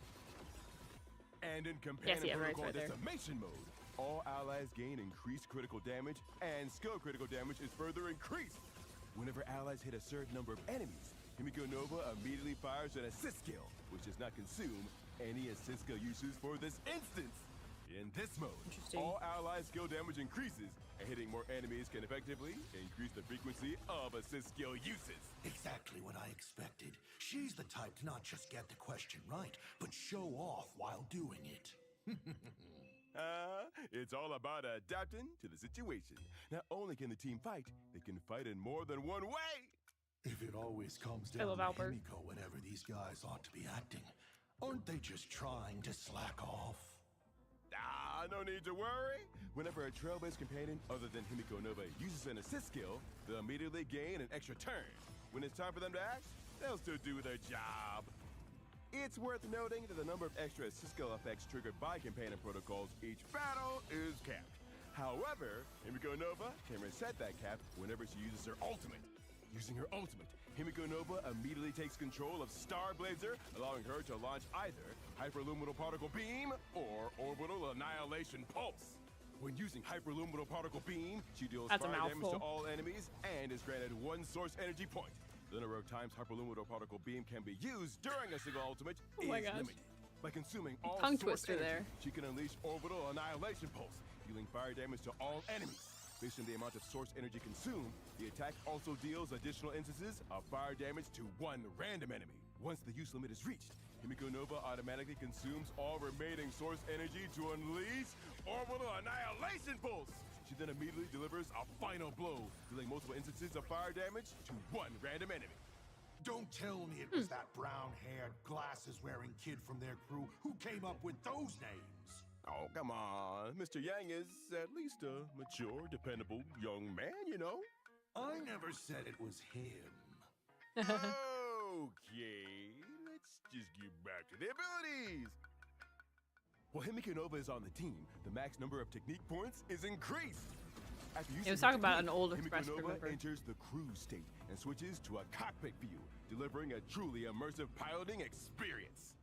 [SPEAKER 5] And in companion protocol
[SPEAKER 1] right
[SPEAKER 5] decimation mode, all allies gain increased critical damage and skill critical damage is further increased. Whenever allies hit a certain number of enemies, Himeko Nova immediately fires an assist skill, which does not consume any assist skill uses for this instance. In this mode, all ally skill damage increases, and hitting more enemies can effectively increase the frequency of assist skill uses.
[SPEAKER 6] Exactly what I expected. She's the type to not just get the question right, but show off while doing it.
[SPEAKER 5] It's all about adapting to the situation. Not only can the team fight, they can fight in more than one way.
[SPEAKER 6] If it always comes down to Himeko whenever these guys ought to be acting, aren't they just trying to slack off?
[SPEAKER 5] No need to worry. Whenever a trail-based companion other than Himeko Nova uses an assist skill, they'll immediately gain an extra turn. When it's time for them to act, they'll still do their job. It's worth noting that the number of extra assist skill effects triggered by companion protocols each battle is capped. However, Himeko Nova can reset that cap whenever she uses her ultimate. Using her ultimate, Himeko Nova immediately takes control of Star Blazer, allowing her to launch either Hyperluminal Particle Beam or Orbital Annihilation Pulse. When using Hyperluminal Particle Beam, she deals fire damage to all enemies and is granted 1 source energy point. The number of times Hyperluminal Particle Beam can be used during a single ultimate is limited. By consuming all source energy, she can unleash Orbital Annihilation Pulse, dealing fire damage to all enemies. Based on the amount of source energy consumed, the attack also deals additional instances of fire damage to 1 random enemy. Once the use limit is reached, Himeko Nova automatically consumes all remaining source energy to unleash Orbital Annihilation Pulse. She then immediately delivers a final blow, dealing multiple instances of fire damage to 1 random enemy.
[SPEAKER 6] Don't tell me it was that brown-haired, glasses-wearing kid from their crew who came up with those names.
[SPEAKER 5] Oh, come on. Mr. Yang is at least a mature, dependable young man, you know?
[SPEAKER 6] I never said it was him.
[SPEAKER 5] Okay, let's just get back to the abilities. While Himeko Nova is on the team, the max number of technique points is increased. After using
[SPEAKER 1] it was talking about an old Express
[SPEAKER 5] Himeko Nova enters the cruise state and switches to a cockpit view, delivering a truly immersive piloting experience.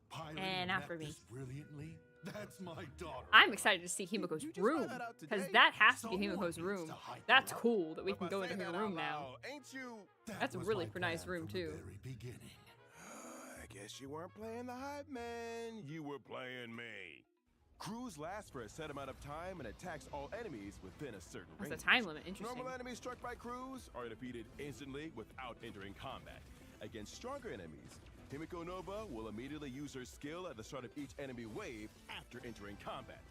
[SPEAKER 6] Piloting this brilliantly? That's my daughter.
[SPEAKER 1] I'm excited to see Himeko's
[SPEAKER 5] you just find
[SPEAKER 1] room,
[SPEAKER 5] that out
[SPEAKER 1] because
[SPEAKER 5] today?
[SPEAKER 1] that has to be
[SPEAKER 6] Someone
[SPEAKER 1] Himeko's
[SPEAKER 6] needs
[SPEAKER 1] room.
[SPEAKER 6] to hype
[SPEAKER 1] That's
[SPEAKER 6] her up.
[SPEAKER 1] cool that we
[SPEAKER 5] But
[SPEAKER 1] can
[SPEAKER 5] by
[SPEAKER 1] go into
[SPEAKER 5] saying
[SPEAKER 1] her
[SPEAKER 5] that
[SPEAKER 1] room
[SPEAKER 5] out
[SPEAKER 1] now.
[SPEAKER 5] loud, ain't you?
[SPEAKER 1] That's a
[SPEAKER 6] was
[SPEAKER 1] really
[SPEAKER 6] my
[SPEAKER 1] nice
[SPEAKER 6] plan
[SPEAKER 1] room,
[SPEAKER 6] from the
[SPEAKER 1] too.
[SPEAKER 6] very beginning.
[SPEAKER 5] I guess you weren't playing the hype man. You were playing me. Crews last for a set amount of time and attacks all enemies within a certain
[SPEAKER 1] That's
[SPEAKER 5] range.
[SPEAKER 1] a time limit. Interesting.
[SPEAKER 5] Normal enemies struck by crews are defeated instantly without entering combat. Against stronger enemies, Himeko Nova will immediately use her skill at the start of each enemy wave after entering combat.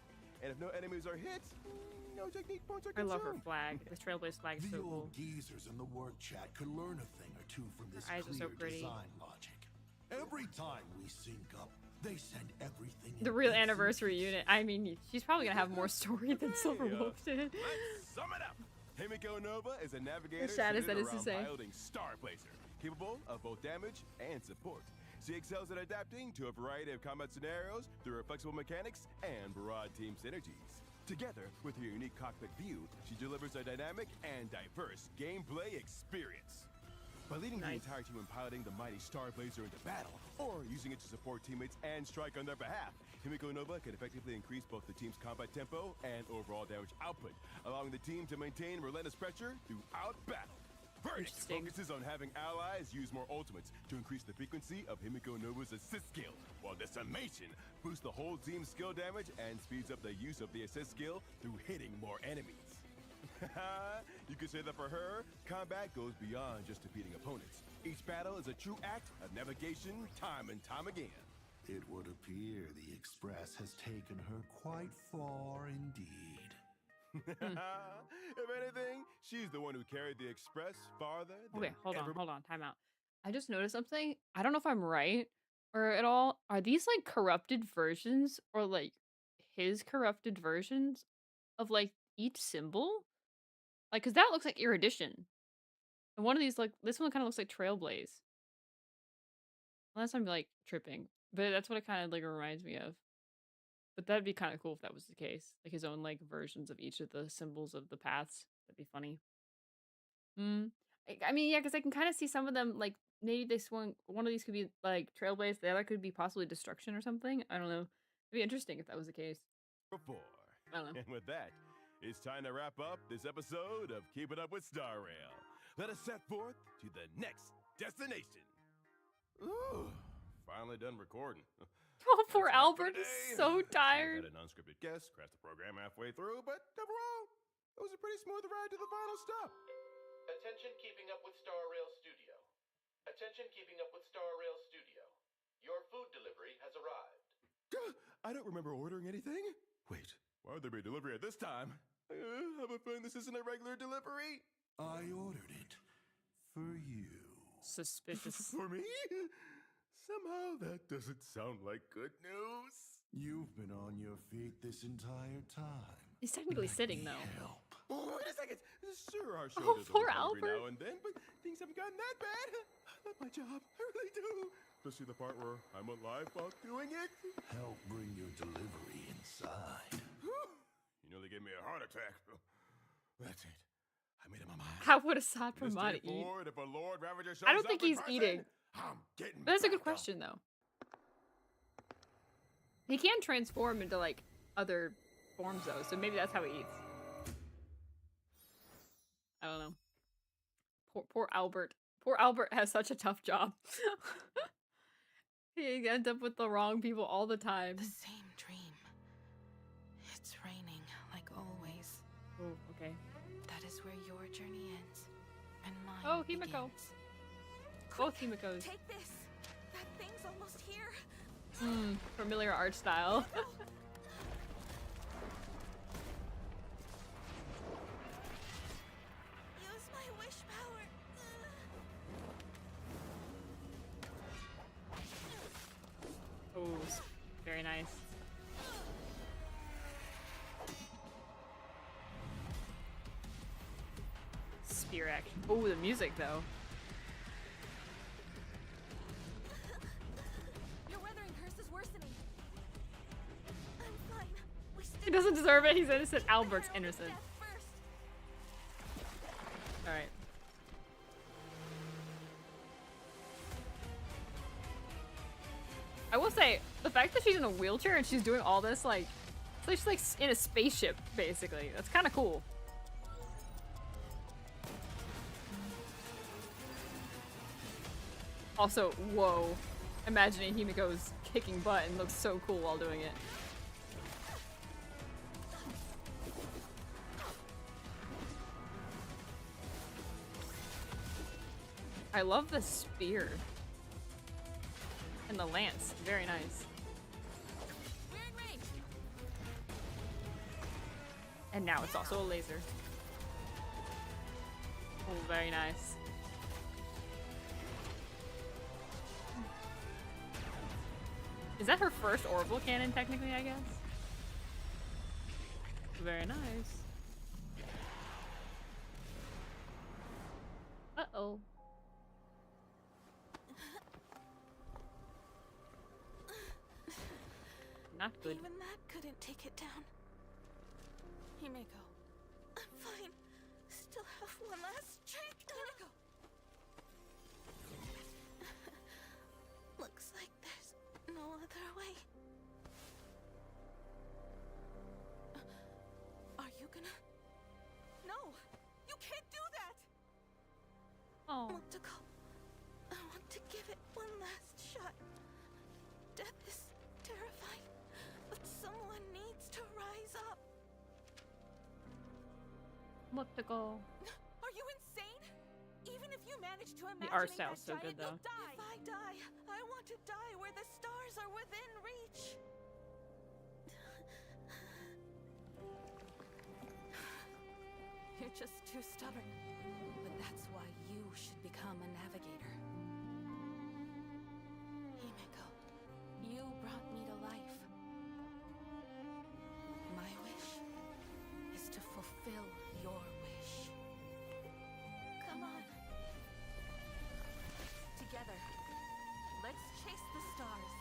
[SPEAKER 5] And if no enemies are hit, no technique points are
[SPEAKER 1] I
[SPEAKER 5] consumed.
[SPEAKER 1] love her flag. The Trailblaze flag is
[SPEAKER 6] The
[SPEAKER 1] so cool.
[SPEAKER 6] old geezers in the work chat could learn a thing or two from this
[SPEAKER 1] eyes are so
[SPEAKER 6] clear
[SPEAKER 1] pretty.
[SPEAKER 6] design logic. Every time we sync up, they send everything in
[SPEAKER 1] The real
[SPEAKER 6] bits and
[SPEAKER 1] anniversary
[SPEAKER 6] pieces.
[SPEAKER 1] unit. I mean, she's probably gonna have more story than Silver
[SPEAKER 5] Hey,
[SPEAKER 1] Wolf did.
[SPEAKER 5] Let's sum it up. Himeko Nova is a navigator
[SPEAKER 1] sad as
[SPEAKER 5] centered
[SPEAKER 1] that is to
[SPEAKER 5] around
[SPEAKER 1] say.
[SPEAKER 5] wielding Starblazer, capable of both damage and support. She excels at adapting to a variety of combat scenarios through her flexible mechanics and broad team synergies. Together, with her unique cockpit view, she delivers a dynamic and diverse gameplay experience. By leading the
[SPEAKER 1] Nice.
[SPEAKER 5] entire team in piloting the mighty Starblazer into battle, or using it to support teammates and strike on their behalf, Himeko Nova can effectively increase both the team's combat tempo and overall damage output, allowing the team to maintain relentless pressure throughout battle. Verdict
[SPEAKER 1] Interesting.
[SPEAKER 5] focuses on having allies use more ultimates to increase the frequency of Himeko Nova's assist skill, while Decimation boosts the whole team's skill damage and speeds up the use of the assist skill through hitting more enemies. You could say that for her, combat goes beyond just defeating opponents. Each battle is a true act of navigation, time and time again.
[SPEAKER 6] It would appear the Express has taken her quite far indeed.
[SPEAKER 5] If anything, she's the one who carried the Express farther than
[SPEAKER 1] Okay, hold
[SPEAKER 5] ever.
[SPEAKER 1] on, time out. I just noticed something. I don't know if I'm right or at all. Are these like corrupted versions or like his corrupted versions of like each symbol? Like, cause that looks like Erudition. And one of these, like, this one kind of looks like Trailblaze. Unless I'm like tripping. But that's what it kind of like reminds me of. But that'd be kind of cool if that was the case. Like his own like versions of each of the symbols of the paths. That'd be funny. I mean, yeah, because I can kind of see some of them like maybe they swung. One of these could be like Trailblaze. The other could be possibly Destruction or something. I don't know. It'd be interesting if that was the case.
[SPEAKER 5] Before.
[SPEAKER 1] I don't know.
[SPEAKER 5] And with that, it's time to wrap up this episode of Keep It Up with Star Rail. Let us set forth to the next destination. Ooh, finally done recording.
[SPEAKER 1] Oh, poor
[SPEAKER 5] That's it for
[SPEAKER 1] Albert is
[SPEAKER 5] today.
[SPEAKER 1] so
[SPEAKER 5] We
[SPEAKER 1] tired.
[SPEAKER 5] had an unscripted guest crash the program halfway through, but overall, it was a pretty smooth ride to the final stop.
[SPEAKER 7] Attention Keeping Up with Star Rail Studio. Attention Keeping Up with Star Rail Studio. Your food delivery has arrived.
[SPEAKER 5] I don't remember ordering anything. Wait, why would there be a delivery at this time? I have a feeling this isn't a regular delivery.
[SPEAKER 6] I ordered it for you.
[SPEAKER 1] Suspicious.
[SPEAKER 5] For me? Somehow that doesn't sound like good news.
[SPEAKER 6] You've been on your feet this entire time.
[SPEAKER 1] He's technically sitting
[SPEAKER 6] Let me
[SPEAKER 1] though.
[SPEAKER 6] help.
[SPEAKER 5] Oh, wait a second. Sure, our show
[SPEAKER 1] Oh,
[SPEAKER 5] does
[SPEAKER 1] poor
[SPEAKER 5] look hungry
[SPEAKER 1] Albert.
[SPEAKER 5] now and then, but things haven't gotten that bad. I love my job. I really do. Especially the part where I'm alive while doing it.
[SPEAKER 6] Help bring your delivery inside.
[SPEAKER 5] You nearly gave me a heart attack. That's it. I made up my mind.
[SPEAKER 1] How would Assad
[SPEAKER 5] This
[SPEAKER 1] Pramod
[SPEAKER 5] day
[SPEAKER 1] eat?
[SPEAKER 5] forward, if a Lord Ravager shows
[SPEAKER 1] I don't
[SPEAKER 5] up
[SPEAKER 1] think
[SPEAKER 5] in
[SPEAKER 1] he's
[SPEAKER 5] person,
[SPEAKER 1] eating.
[SPEAKER 5] I'm getting
[SPEAKER 1] But that's a good
[SPEAKER 5] back up.
[SPEAKER 1] question though. He can transform into like other forms though, so maybe that's how he eats. I don't know. Poor Albert. Poor Albert has such a tough job. He ends up with the wrong people all the time.
[SPEAKER 2] The same dream. It's raining, like always.
[SPEAKER 1] Oh, okay.
[SPEAKER 2] That is where your journey ends, and mine
[SPEAKER 1] Oh, Himeko.
[SPEAKER 2] begins.
[SPEAKER 1] Both Himekos.
[SPEAKER 3] Take this. That thing's almost here.
[SPEAKER 1] Familiar art style.
[SPEAKER 3] Use my wish power.
[SPEAKER 1] Oh, very nice. Spear action. Oh, the music though.
[SPEAKER 3] Your weathering curse is worsening. I'm fine. We still
[SPEAKER 1] He doesn't deserve it. He's innocent. Albert's innocent.
[SPEAKER 3] death first.
[SPEAKER 1] All right. I will say, the fact that she's in a wheelchair and she's doing all this, like, it's like she's like in a spaceship, basically. That's kind of cool. Also, whoa. Imagining Himiko's kicking butt and looks so cool while doing it. I love the spear. And the lance. Very nice.
[SPEAKER 2] We're in range.
[SPEAKER 1] And now it's also a laser. Oh, very nice. Is that her first orbital cannon, technically, I guess? Very nice. Uh-oh. Not good.
[SPEAKER 3] Even that couldn't take it down. Himeko, I'm fine. Still have one last trick.
[SPEAKER 2] Himeko!
[SPEAKER 3] Looks like there's no other way. Are you gonna?
[SPEAKER 2] No! You can't do that!
[SPEAKER 1] Oh.
[SPEAKER 3] Multiple. I want to give it one last shot. Death is terrifying, but someone needs to rise up.
[SPEAKER 1] Elliptical.
[SPEAKER 2] Are you insane? Even if you manage to imagine
[SPEAKER 1] art style's so
[SPEAKER 2] that
[SPEAKER 1] good,
[SPEAKER 2] giant,
[SPEAKER 1] though.
[SPEAKER 2] you'll die.
[SPEAKER 3] If I die, I want to die where the stars are within reach.
[SPEAKER 2] You're just too stubborn.
[SPEAKER 3] But that's why you should become a navigator. Himeko, you brought me to life. My wish is to fulfill your wish. Come on.
[SPEAKER 2] Together, let's chase the stars.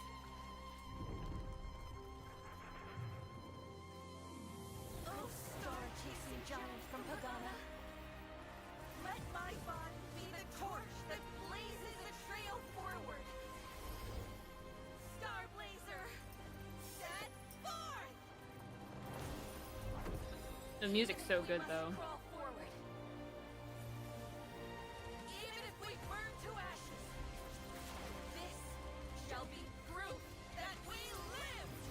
[SPEAKER 3] Oh, star-chasing giant from Pagana.
[SPEAKER 2] Let my bond be the torch that blazes a trail forward. Starblazer, set forth!
[SPEAKER 1] The music's so good,
[SPEAKER 2] We must
[SPEAKER 1] though.
[SPEAKER 2] crawl forward. Even if we burn to ashes, this shall be proof that we lived!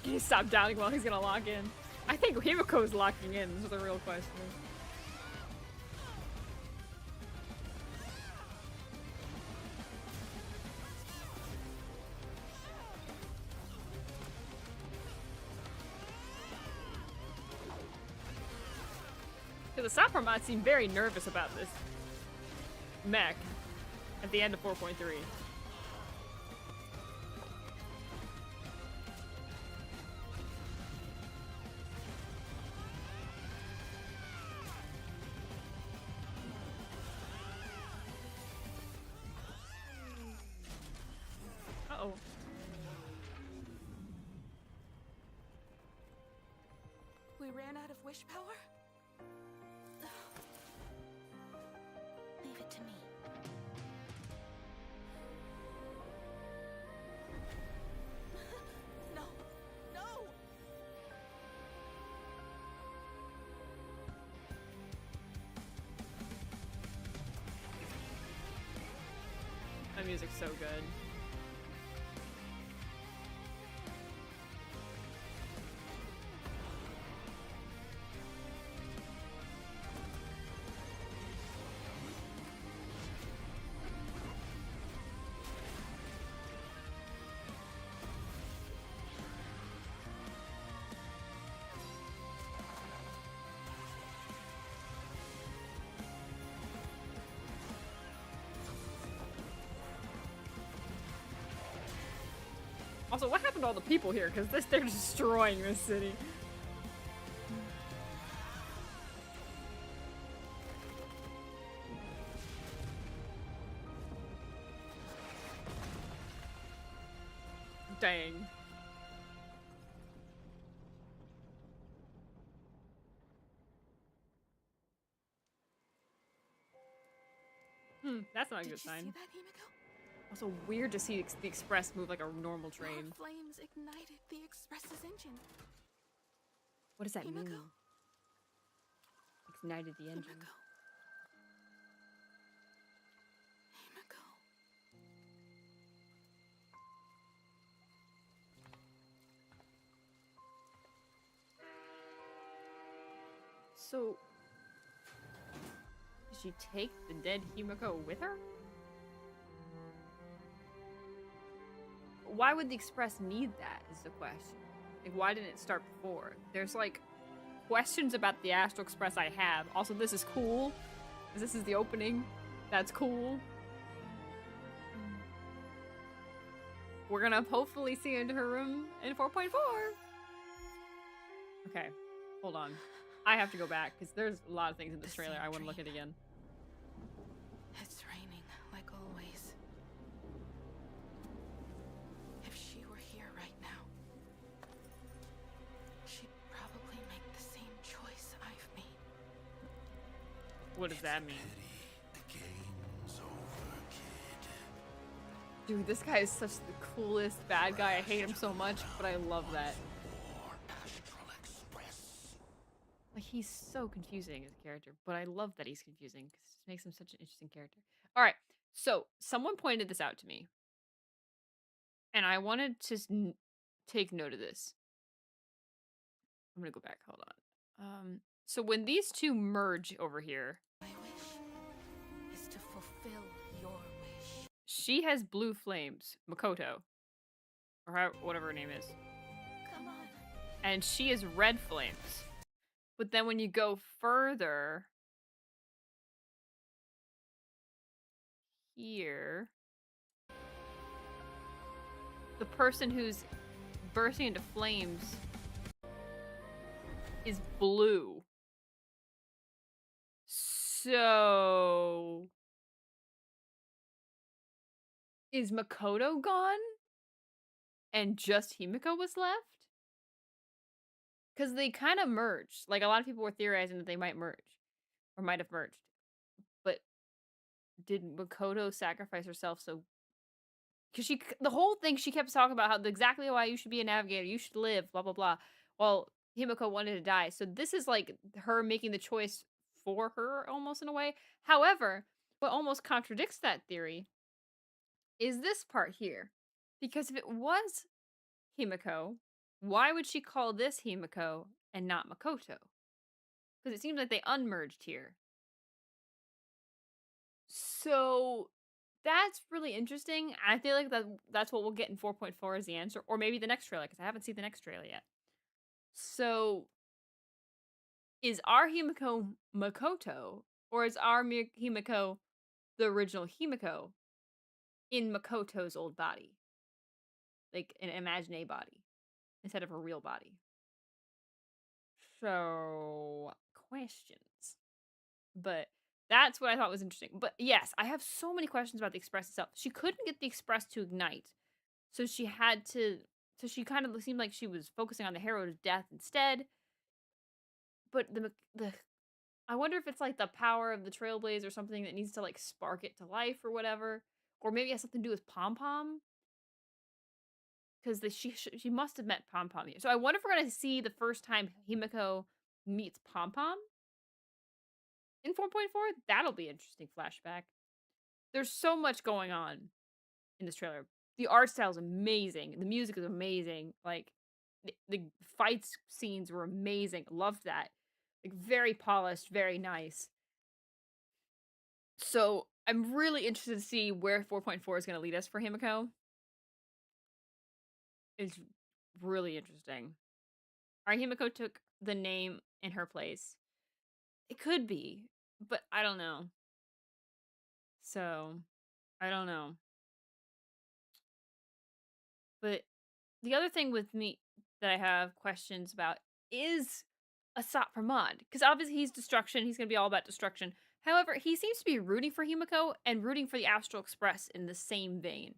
[SPEAKER 1] Can you stop doubting while he's gonna lock in? I think Himiko's locking in. This is the real question. Because the Sapromat seem very nervous about this mech at the end of 4.3. Uh-oh.
[SPEAKER 3] We ran out of wish power? Leave it to me.
[SPEAKER 2] No! No!
[SPEAKER 1] That music's so good. Also, what happened to all the people here? Because they're destroying this city. Dang. That's not a
[SPEAKER 3] Did
[SPEAKER 1] good
[SPEAKER 3] you
[SPEAKER 1] sign.
[SPEAKER 3] see that, Himeko?
[SPEAKER 1] Also weird to see the Express move like a normal train.
[SPEAKER 3] More flames ignited the Express's engine.
[SPEAKER 1] What does that
[SPEAKER 3] Himeko.
[SPEAKER 1] mean? Ignited the engine.
[SPEAKER 3] Himeko. Himeko.
[SPEAKER 1] So, did she take the dead Himeko with her? Why would the Express need that is the question. Like, why didn't it start before? There's, like, questions about the Astral Express I have. Also, this is cool. This is the opening. That's cool. We're gonna hopefully see into her room in 4.4. Okay, hold on. I have to go back, because there's a lot of things in this trailer I want to look at again.
[SPEAKER 3] It's raining, like always. If she were here right now, she'd probably make the same choice I've made.
[SPEAKER 1] What does that mean?
[SPEAKER 6] The game's over, kid.
[SPEAKER 1] Dude, this guy is such the coolest bad guy. I hate him so much, but I love that.
[SPEAKER 6] Or Astral Express.
[SPEAKER 1] Like, he's so confusing as a character, but I love that he's confusing because it makes him such an interesting character. All right, so someone pointed this out to me, and I wanted to take note of this. I'm gonna go back. Hold on. So when these two merge over here,
[SPEAKER 3] My wish is to fulfill your wish.
[SPEAKER 1] she has blue flames, Makoto, or whatever her name is,
[SPEAKER 3] Come on.
[SPEAKER 1] and she has red flames. But then when you go further here, the person who's bursting into flames is blue. So is Makoto gone? And just Himeko was left? Because they kind of merged. Like, a lot of people were theorizing that they might merge. Or might have merged. But did Makoto sacrifice herself so... Because the whole thing, she kept talking about how exactly why you should be a navigator, you should live, blah, blah, blah. Well, Himeko wanted to die. So this is like her making the choice for her, almost in a way. However, what almost contradicts that theory is this part here. Because if it was Himeko, why would she call this Himeko and not Makoto? Because it seems like they unmerged here. So that's really interesting. I feel like that's what we'll get in 4.4 as the answer. Or maybe the next trailer, because I haven't seen the next trailer yet. So is our Himeko Makoto? Or is our Himeko the original Himeko in Makoto's old body? Like an imaginary body instead of a real body. So, questions. But that's what I thought was interesting. But yes, I have so many questions about the Express itself. She couldn't get the Express to ignite. So she had to... So she kind of seemed like she was focusing on the hero's death instead. But the I wonder if it's like the power of the Trailblaze or something that needs to like spark it to life or whatever. Or maybe it has something to do with Pom Pom. Because she must have met Pom Pom here. So I wonder if we're going to see the first time Himeko meets Pom Pom in 4.4. That'll be interesting flashback. There's so much going on in this trailer. The art style is amazing. The music is amazing. Like, the fight scenes were amazing. Loved that. Like, very polished, very nice. So I'm really interested to see where 4.4 is going to lead us for Himeko. It's really interesting. Our Himeko took the name in her place. It could be, but I don't know. So, I don't know. But the other thing with me that I have questions about is Asap Pramod. Because obviously he's destruction. He's going to be all about destruction. However, he seems to be rooting for Himeko and rooting for the Astral Express in the same vein.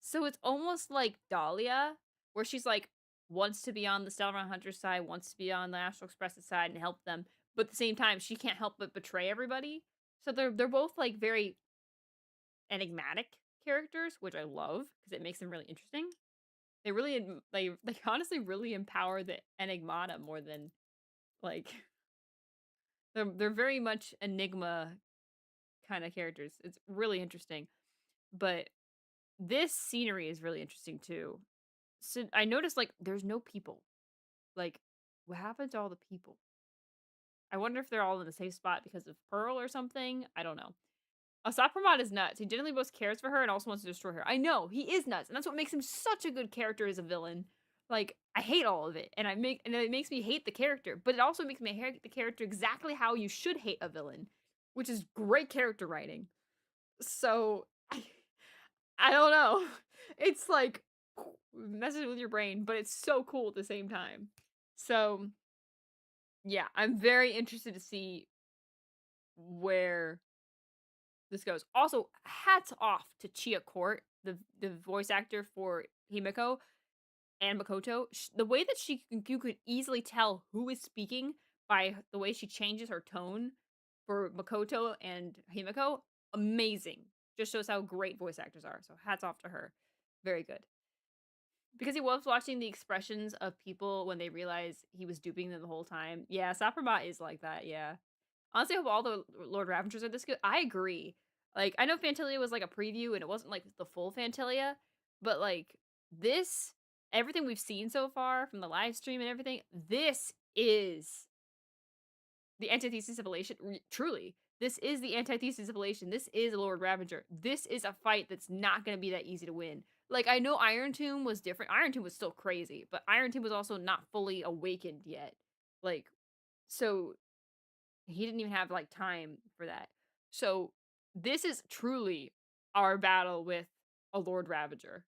[SPEAKER 1] So it's almost like Dahlia, where she's like, wants to be on the Stellar Hunter's side, wants to be on the Astral Express's side and help them. But at the same time, she can't help but betray everybody. So they're both like very enigmatic characters, which I love because it makes them really interesting. They really they honestly really empower the Enigmata more than like they're very much Enigma kind of characters. It's really interesting. But this scenery is really interesting too. So I noticed like there's no people. Like what happened to all the people? I wonder if they're all in the safe spot because of Pearl or something. I don't know. Asapramod is nuts. He genuinely both cares for her and also wants to destroy her. I know, he is nuts, and that's what makes him such a good character as a villain. Like, I hate all of it, and it makes me hate the character, but it also makes me hate the character exactly how you should hate a villain, which is great character writing. So, I don't know. It's like messes with your brain, but it's so cool at the same time. So, yeah, I'm very interested to see where this goes. Also, hats off to Chia Court, the voice actor for Himeko and Makoto. The way that you could easily tell who is speaking by the way she changes her tone for Makoto and Himeko, amazing. Just shows how great voice actors are. So hats off to her. Very good. Because he was watching the expressions of people when they realized he was duping them the whole time. Yeah, Saprabot is like that, yeah. Honestly, I hope all the Lord Ravengers are this good. I agree. Like, I know Fantalia was like a preview and it wasn't like the full Fantalia, but like this, everything we've seen so far from the live stream and everything, this is the antithesis of Elation. Truly, this is the antithesis of Elation. This is Lord Ravager. This is a fight that's not going to be that easy to win. Like, I know Iron Tomb was different. Iron Tomb was still crazy, but Iron Tomb was also not fully awakened yet. Like, so he didn't even have like time for that. So this is truly our battle with a Lord Ravager.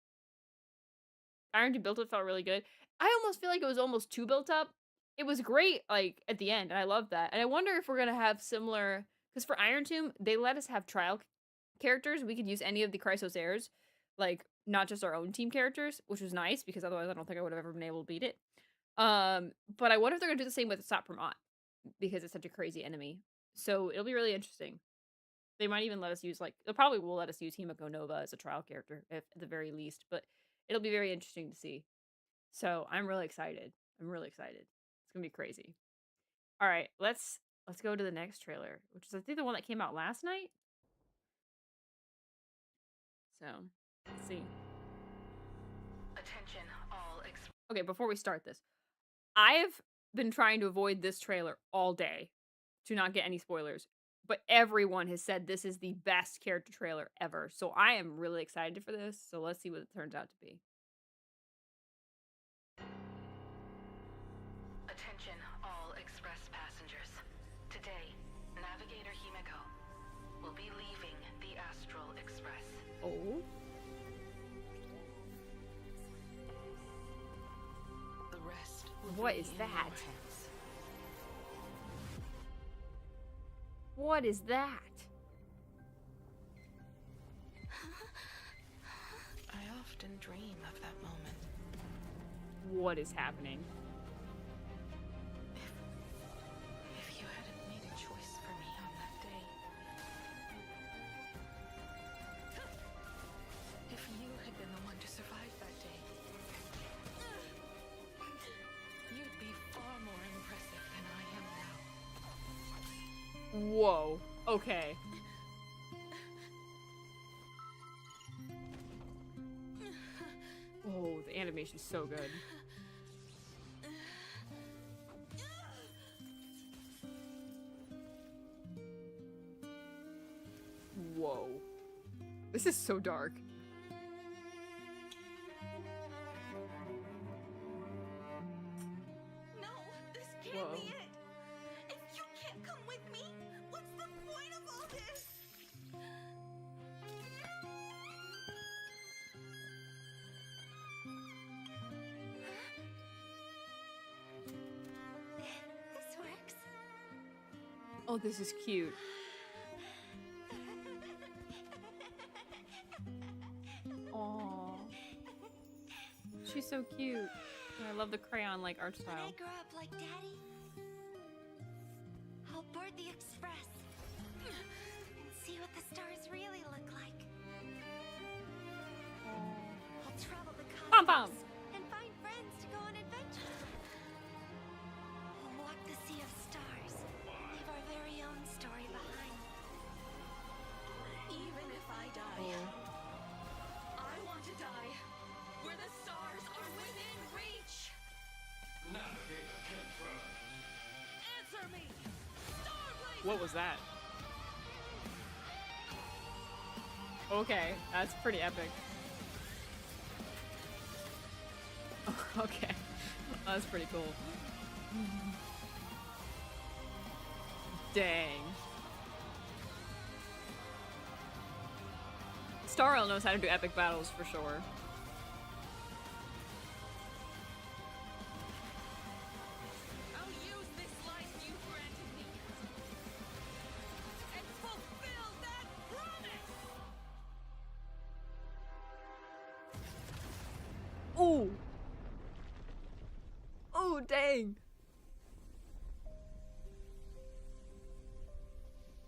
[SPEAKER 1] Iron Tomb built up felt really good. I almost feel like it was almost too built up. It was great, like at the end, and I love that. And I wonder if we're gonna have similar, because for Iron Tomb they let us have trial characters. We could use any of the Chrysos heirs, like not just our own team characters, which was nice because otherwise I don't think I would have ever been able to beat it. But I wonder if they're gonna do the same with Sapromot because it's such a crazy enemy. So it'll be really interesting. They might even let us use they probably will let us use Himeko Nova as a trial character at the very least, but it'll be very interesting to see. So I'm really excited. I'm really excited. It's gonna be crazy. All right, let's go to the next trailer, which is I think the one that came out last night. So let's see.
[SPEAKER 2] Attention, all
[SPEAKER 1] Okay, before we start this, I've been trying to avoid this trailer all day to not get any spoilers, but everyone has said this is the best character trailer ever. So I am really excited for this. So let's see what it turns out to be.
[SPEAKER 2] Attention, all express passengers. Today, Navigator Himeko will be leaving the Astral Express.
[SPEAKER 1] Oh.
[SPEAKER 2] The rest
[SPEAKER 1] What is that? What is that?
[SPEAKER 2] I often dream of that moment.
[SPEAKER 1] What is happening?
[SPEAKER 2] If you hadn't made a choice for me on that day. If you had been the one to survive that day. You'd be far more impressive than I am now.
[SPEAKER 1] Whoa. Okay. Oh, the animation's so good. Whoa. This is so dark.
[SPEAKER 3] No, this can't
[SPEAKER 1] Whoa.
[SPEAKER 3] be it. If you can't come with me, what's the point of all this? This works.
[SPEAKER 1] Oh, this is cute. Aww. She's so cute. And I love the crayon-like art
[SPEAKER 3] When
[SPEAKER 1] style.
[SPEAKER 3] I grow up like Daddy, I'll board the express and see what the stars really look like.
[SPEAKER 1] Pom pom.
[SPEAKER 8] and find friends to go on adventures. We'll walk the sea of stars, leave our very own story behind.
[SPEAKER 3] Even if I die, I want to die where the stars are within reach.
[SPEAKER 4] Navigator confirmed.
[SPEAKER 3] Answer me, Starblazer!
[SPEAKER 1] What was that? Okay, that's pretty epic. Okay, that's pretty cool. Dang. Starrail knows how to do epic battles for sure.
[SPEAKER 3] I'll use this life you granted me and fulfill that promise!
[SPEAKER 1] Ooh. Oh, dang.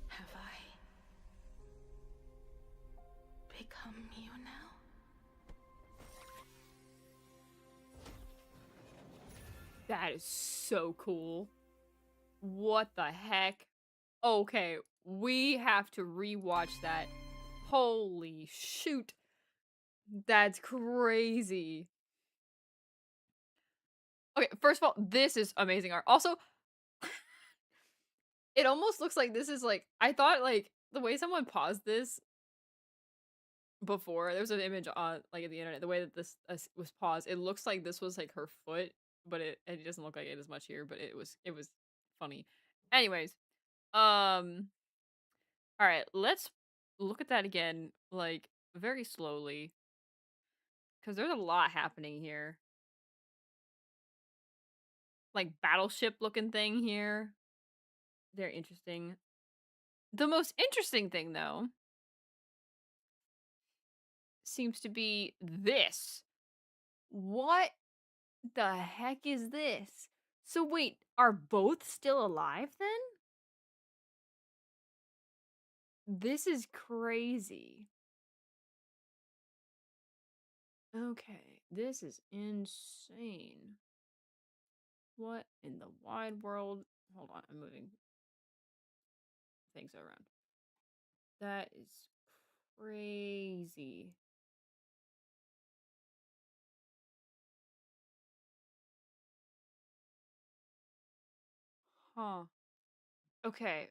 [SPEAKER 2] Have I become you now?
[SPEAKER 1] That is so cool. What the heck? Okay, we have to rewatch that. Holy shoot. That's crazy. Okay, first of all, this is amazing art. Also, it almost looks like this is like, I thought like the way someone paused this before, there was an image on like in the internet, the way that this was paused, it looks like this was like her foot, but it doesn't look like it as much here, but it was funny. Anyways, all right, let's look at that again, like very slowly, because there's a lot happening here. Like battleship looking thing here. Very interesting. The most interesting thing though seems to be this. What the heck is this? So wait, are both still alive then? This is crazy. Okay, this is insane. What in the wide world? Hold on, I'm moving things around. That is crazy. Huh. Okay.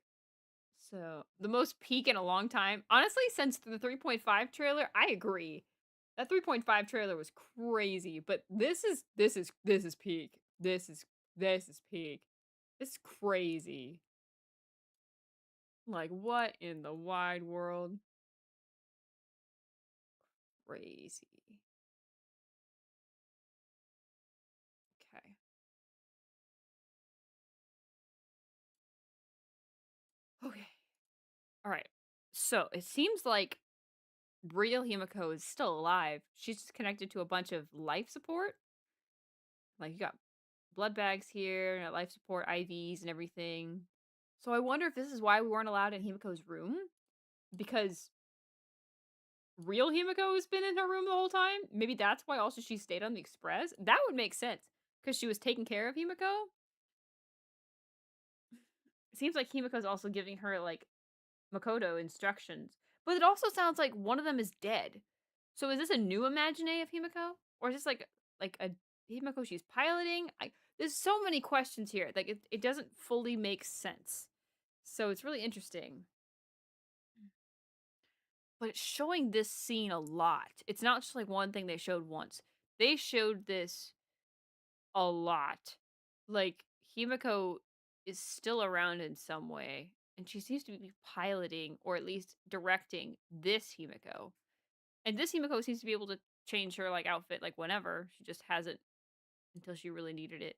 [SPEAKER 1] So, the most peak in a long time. Honestly, since the 3.5 trailer, I agree. That 3.5 trailer was crazy, but this is peak. This is peak. This is crazy. Like what in the wide world? Crazy. Okay. Okay. All right. So, it seems like real Himeko is still alive. She's just connected to a bunch of life support. Like you got blood bags here, and life support IVs and everything. So I wonder if this is why we weren't allowed in Himeko's room, because real Himeko has been in her room the whole time. Maybe that's why also she stayed on the express. That would make sense because she was taking care of Himeko. It seems like Himeko's also giving her like Makoto instructions, but it also sounds like one of them is dead. So is this a new imagine of Himeko, or is this like a Himeko she's piloting? There's so many questions here. Like it doesn't fully make sense. So it's really interesting. But it's showing this scene a lot. It's not just like one thing they showed once. They showed this a lot. Like Himeko is still around in some way, and she seems to be piloting or at least directing this Himeko. And this Himeko seems to be able to change her like outfit like whenever. She just hasn't until she really needed it.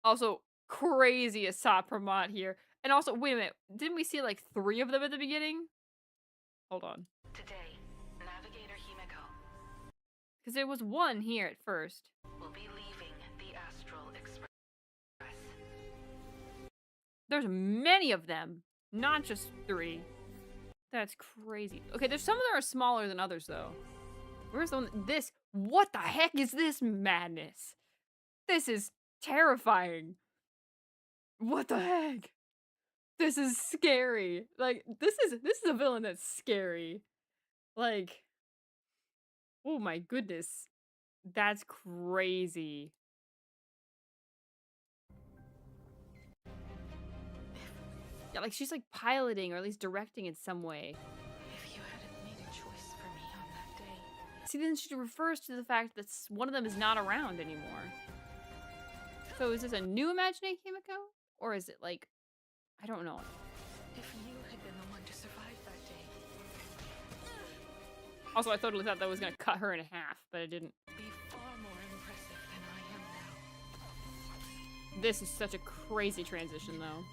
[SPEAKER 1] Also, crazy Asat Pramat here. And also, wait a minute. Didn't we see like 3 of them at the beginning? Hold on.
[SPEAKER 2] Today, Navigator Himeko
[SPEAKER 1] Because there was 1 here at first.
[SPEAKER 2] will be leaving the Astral Express.
[SPEAKER 1] There's many of them, not just 3. That's crazy. Okay, there's some that are smaller than others though. Where's the one? This. What the heck is this madness? This is terrifying. What the heck? This is scary. Like, this is a villain that's scary. Like, oh my goodness. That's crazy. Yeah, like she's like piloting or at least directing in some way.
[SPEAKER 2] If you hadn't made a choice for me on that day.
[SPEAKER 1] See, then she refers to the fact that one of them is not around anymore. So is this a new imaginary Himeko? Or is it like, I don't know.
[SPEAKER 2] If you had been the one to survive that day.
[SPEAKER 1] Also, I totally thought that was gonna cut her in half, but it didn't.
[SPEAKER 2] Be far more impressive than I am now.
[SPEAKER 1] This is such a crazy transition, though.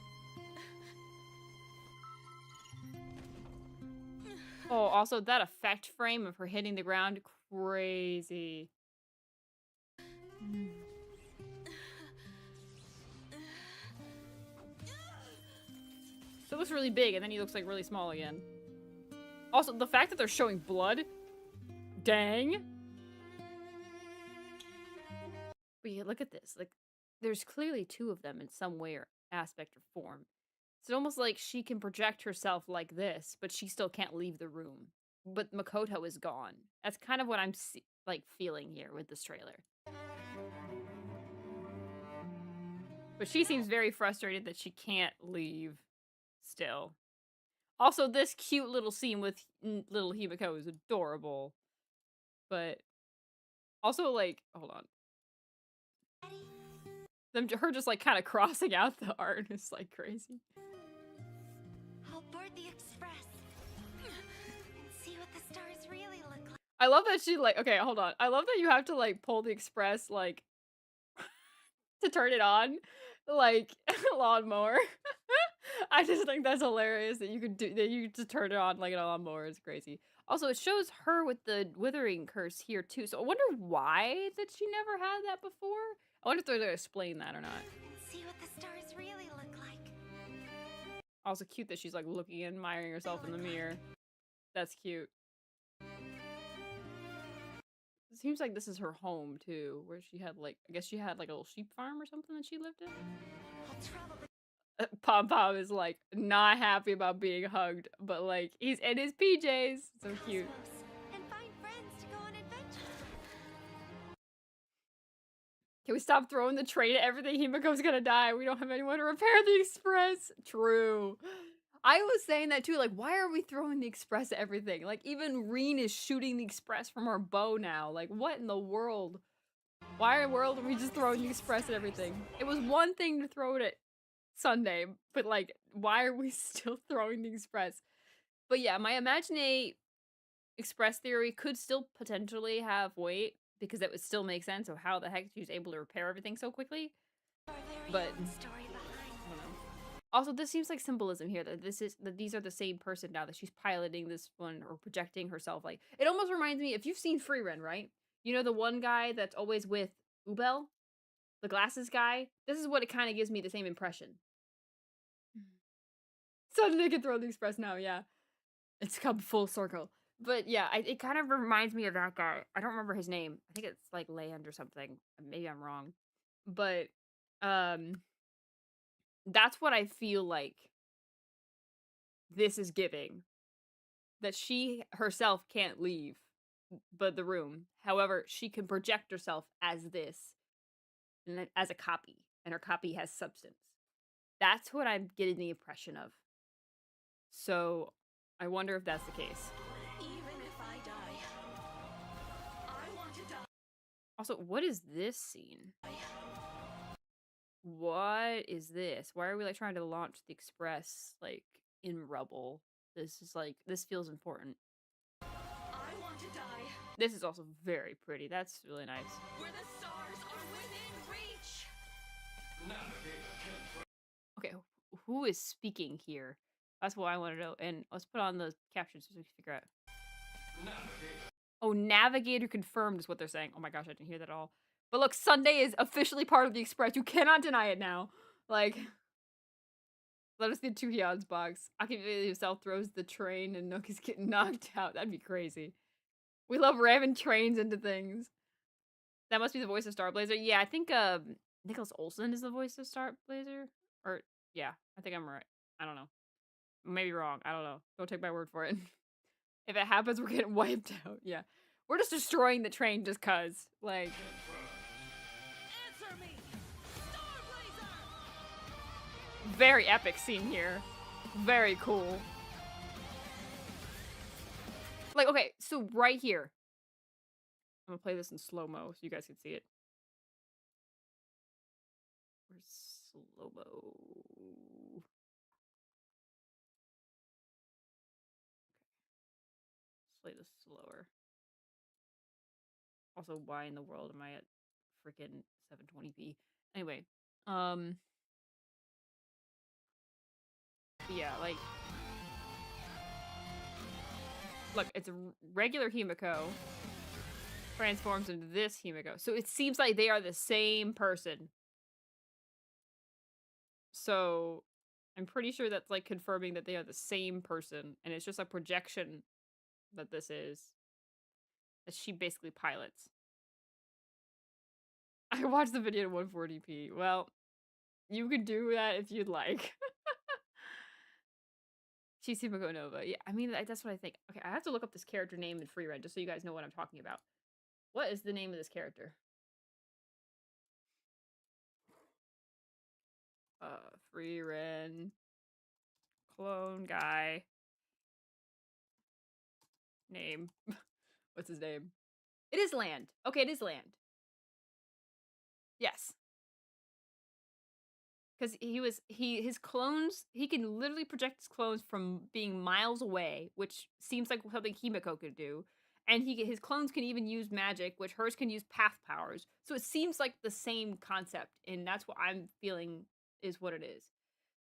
[SPEAKER 1] Oh, also that effect frame of her hitting the ground, crazy. So it looks really big, and then he looks like really small again. Also, the fact that they're showing blood, dang. But yeah, look at this. Like, there's clearly two of them in some way or aspect or form. It's almost like she can project herself like this, but she still can't leave the room. But Makoto is gone. That's kind of what I'm like feeling here with this trailer. But she seems very frustrated that she can't leave still. Also, this cute little scene with little Himeko is adorable. But also, like, hold on. Her just like kind of crossing out the art is like crazy.
[SPEAKER 8] I'll board the express and see what the stars really look like.
[SPEAKER 1] I love that she like, okay, hold on. I love that you have to like pull the express like to turn it on, like lawnmower. I just think that's hilarious that you could do that. You just turn it on like a lawnmower. It's crazy. Also, it shows her with the withering curse here too. So I wonder why that she never had that before. I wonder if they're gonna explain that or not.
[SPEAKER 8] And see what the stars really look like.
[SPEAKER 1] Also cute that she's like looking and admiring herself in the mirror. That's cute. It seems like this is her home too, where she had like, I guess she had like a little sheep farm or something that she lived in.
[SPEAKER 8] I'll probably
[SPEAKER 1] Pom Pom is like not happy about being hugged, but like he's in his PJs. So cute.
[SPEAKER 8] and find friends to go on adventures.
[SPEAKER 1] Can we stop throwing the train at everything? Himeko's gonna die. We don't have anyone to repair the express. True. I was saying that too. Like, why are we throwing the express at everything? Like, even Reen is shooting the express from her bow now. Like, what in the world? Why in the world are we just throwing the express at everything? It was one thing to throw it at Sunday, but like, why are we still throwing the express? But yeah, my imaginary express theory could still potentially have weight because it would still make sense of how the heck she's able to repair everything so quickly. But I don't know. Also, this seems like symbolism here that these are the same person now, that she's piloting this one or projecting herself. Like, it almost reminds me, if you've seen Free Run, right? You know the one guy that's always with Ubel, the glasses guy. This is what it kind of gives me the same impression. Suddenly I can throw the express now, yeah. It's come full circle. But yeah, it kind of reminds me of that guy. I don't remember his name. I think it's like Land or something. Maybe I'm wrong. But that's what I feel like this is giving. That she herself can't leave but the room. However, she can project herself as this and as a copy, and her copy has substance. That's what I'm getting the impression of. So I wonder if that's the case.
[SPEAKER 2] Even if I die, I want to die.
[SPEAKER 1] Also, what is this scene? What is this? Why are we like trying to launch the express like in rubble? This is like, this feels important.
[SPEAKER 2] I want to die.
[SPEAKER 1] This is also very pretty. That's really nice.
[SPEAKER 2] Where the stars are within reach.
[SPEAKER 1] Okay, who is speaking here? That's what I want to know. And let's put on the captions so we can figure out. Oh, Navigator confirmed is what they're saying. Oh my gosh, I didn't hear that at all. But look, Sunday is officially part of the Express. You cannot deny it now. Like, let us get two Hyun's box. Akira himself throws the train and Nook is getting knocked out. That'd be crazy. We love ramming trains into things. That must be the voice of Starblazer. Yeah, I think Nicholas Olsen is the voice of Starblazer. Or yeah, I think I'm right. I don't know. Maybe wrong. I don't know. Don't take my word for it. If it happens, we're getting wiped out. Yeah. We're just destroying the train just cuz. Like
[SPEAKER 3] Answer me! Starblazer!
[SPEAKER 1] very epic scene here. Very cool. Like, okay, so right here. I'm gonna play this in slow-mo so you guys can see it. Where's slow-mo? Let's play this slower. Also, why in the world am I at freaking 720p? Anyway, yeah, like, look, it's a regular Himeko transforms into this Himeko. So it seems like they are the same person. So I'm pretty sure that's like confirming that they are the same person, and it's just a projection that this is. That she basically pilots. I watched the video in 140p. Well, you could do that if you'd like. She's Himeko Nova. Yeah, I mean, that's what I think. Okay, I have to look up this character name in free read just so you guys know what I'm talking about. What is the name of this character? Free Ren. Clone guy. Name. What's his name? It is Land. Okay, it is Land. Yes. Because his clones, he can literally project his clones from being miles away, which seems like something Himeko could do. And his clones can even use magic, which hers can use path powers. So it seems like the same concept, and that's what I'm feeling is what it is.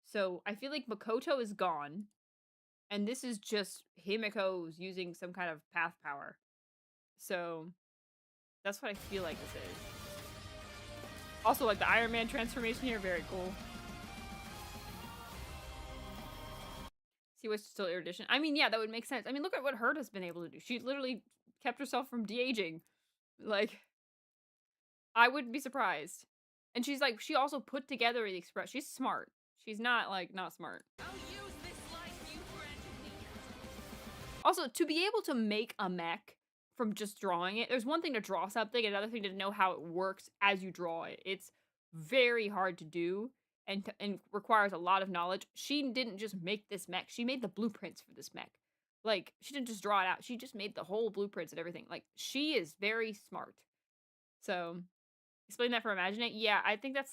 [SPEAKER 1] So I feel like Makoto is gone, and this is just Himeko's using some kind of path power. So that's what I feel like this is. Also, like the Iron Man transformation here, very cool. See what's still erudition. I mean, yeah, that would make sense. I mean, look at what Herta's been able to do. She literally kept herself from de-aging. Like, I wouldn't be surprised. And she's like, she also put together the express. She's smart. She's not like not smart.
[SPEAKER 3] I'll use this life you granted me.
[SPEAKER 1] Also, to be able to make a mech from just drawing it, there's one thing to draw something, another thing to know how it works as you draw it. It's very hard to do and requires a lot of knowledge. She didn't just make this mech, she made the blueprints for this mech. Like, she didn't just draw it out, she just made the whole blueprints and everything. Like, she is very smart. So, explain that for Imaginate. Yeah, I think it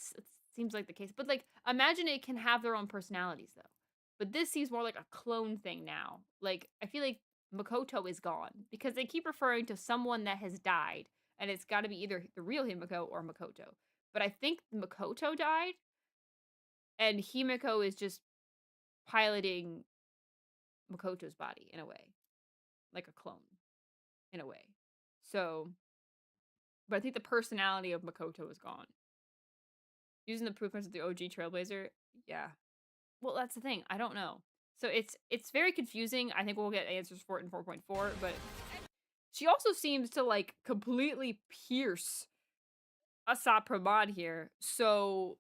[SPEAKER 1] seems like the case. But, like, Imaginate can have their own personalities, though. But this seems more like a clone thing now. Like, I feel like Makoto is gone because they keep referring to someone that has died, and it's got to be either the real Himeko or Makoto. But I think Makoto died, and Himeko is just piloting Makoto's body in a way, like a clone, in a way. So, but I think the personality of Makoto is gone. Using the blueprints of the OG Trailblazer, yeah. Well, that's the thing. I don't know. So it's very confusing. I think we'll get answers for it in 4.4, but she also seems to like completely pierce Asap Pramod here. So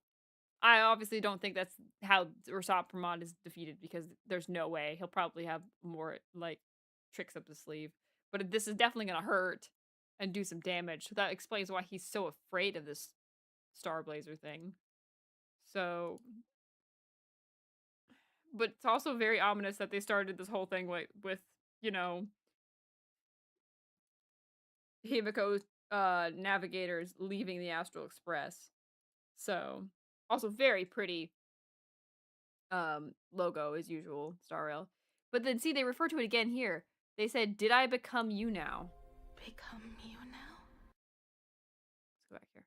[SPEAKER 1] I obviously don't think that's how Asap Pramod is defeated because there's no way. He'll probably have more like tricks up his sleeve. But this is definitely gonna hurt and do some damage. So that explains why he's so afraid of this Starblazer thing. So but it's also very ominous that they started this whole thing with you know, Himeko navigators leaving the Astral Express. So, also very pretty logo as usual, Star Rail. But then see they refer to it again here. They said, "Did I become you now?"
[SPEAKER 2] Become you now?
[SPEAKER 1] Let's go back here.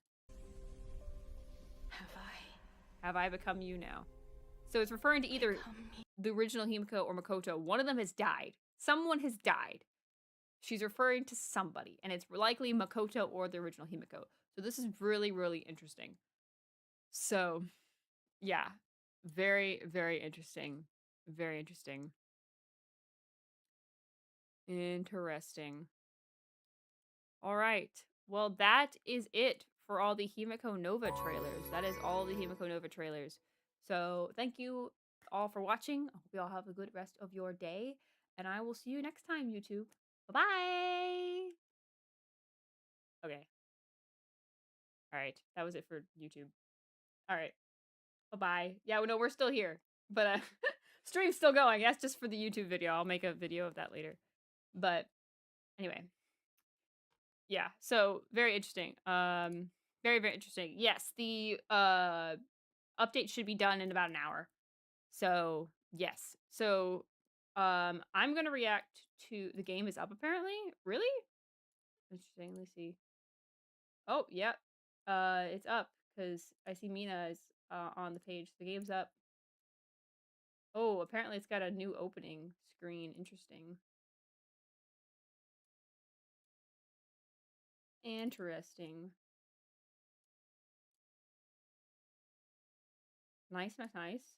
[SPEAKER 2] Have
[SPEAKER 1] I become you now? So it's referring to either the original Himeko or Makoto. One of them has died. Someone has died. She's referring to somebody, and it's likely Makoto or the original Himeko. So this is really, really interesting. So, yeah. Very, very interesting. Very interesting. Interesting. All right. Well, that is it for all the Himeko Nova trailers. That is all the Himeko Nova trailers. So thank you all for watching. I hope you all have a good rest of your day. And I will see you next time, YouTube. Bye-bye. Okay. All right. That was it for YouTube. All right. Bye-bye. Yeah, no, we're still here. But stream's still going. That's just for the YouTube video. I'll make a video of that later. But anyway. Yeah, so very interesting. Very, very interesting. Yes, the update should be done in about an hour. So, yes. So, I'm gonna react to the game is up apparently. Really? Interesting. Let me see. Oh, yep. It's up because I see Mina is on the page. The game's up. Oh, apparently it's got a new opening screen. Interesting. Interesting. Nice, nice, nice.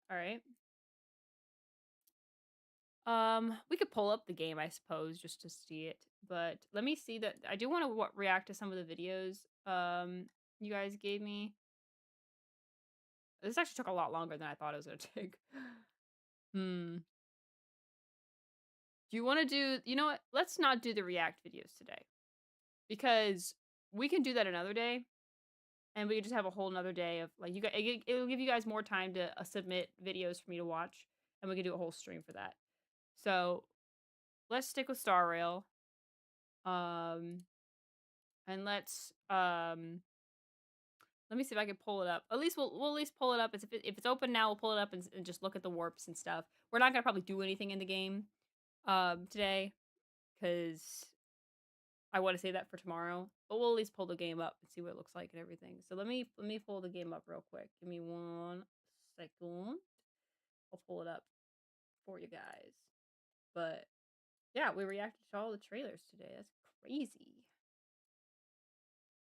[SPEAKER 1] All right. We could pull up the game, I suppose, just to see it. But let me see that. I do want to react to some of the videos you guys gave me. This actually took a lot longer than I thought it was gonna take. Do you want to do? You know what? Let's not do the react videos today because we can do that another day, and we can just have a whole another day of like you guys. It'll give you guys more time to submit videos for me to watch, and we can do a whole stream for that. So let's stick with Star Rail. And let's let me see if I can pull it up. At least we'll at least pull it up. If it's open now, we'll pull it up and just look at the warps and stuff. We're not gonna probably do anything in the game today because I want to save that for tomorrow. But we'll at least pull the game up and see what it looks like and everything. So let me pull the game up real quick. Give me 1 second. I'll pull it up for you guys. But yeah, we reacted to all the trailers today. That's crazy.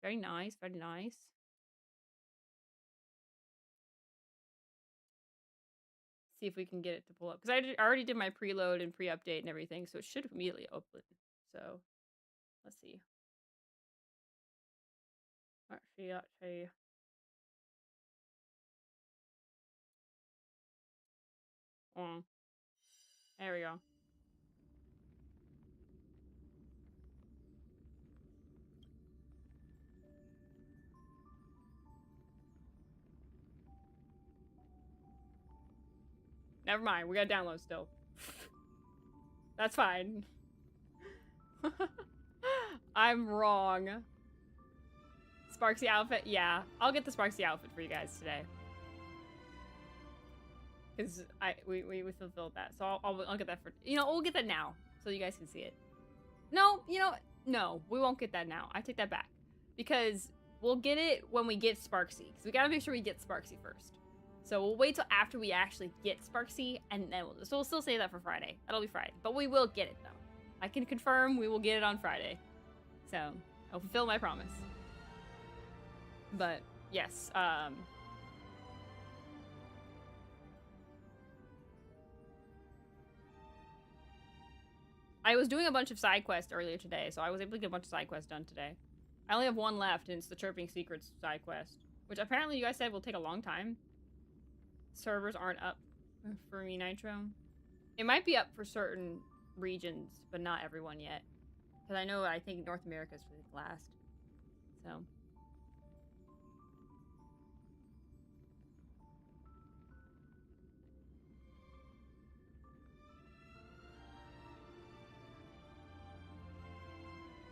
[SPEAKER 1] Very nice, very nice. See if we can get it to pull up. Because I already did my preload and pre-update and everything, so it should immediately open. So, let's see. Actually. There we go. Never mind, we gotta download still. That's fine. I'm wrong. Sparksy outfit? Yeah, I'll get the Sparksy outfit for you guys today. Because we fulfilled that. So I'll get that for, you know, we'll get that now. So you guys can see it. No, you know, no, we won't get that now. I take that back. Because we'll get it when we get Sparksy. Because we gotta make sure we get Sparksy first. So we'll wait till after we actually get Sparksy, and then we'll still save that for Friday. That'll be Friday. But we will get it, though. I can confirm we will get it on Friday. So, I'll fulfill my promise. But, yes, I was doing a bunch of side quests earlier today, so I was able to get a bunch of side quests done today. I only have one left, and it's the Chirping Secrets side quest, which apparently you guys said will take a long time. Servers aren't up for me, Nitro. It might be up for certain regions, but not everyone yet. Because I think North America is really last. So.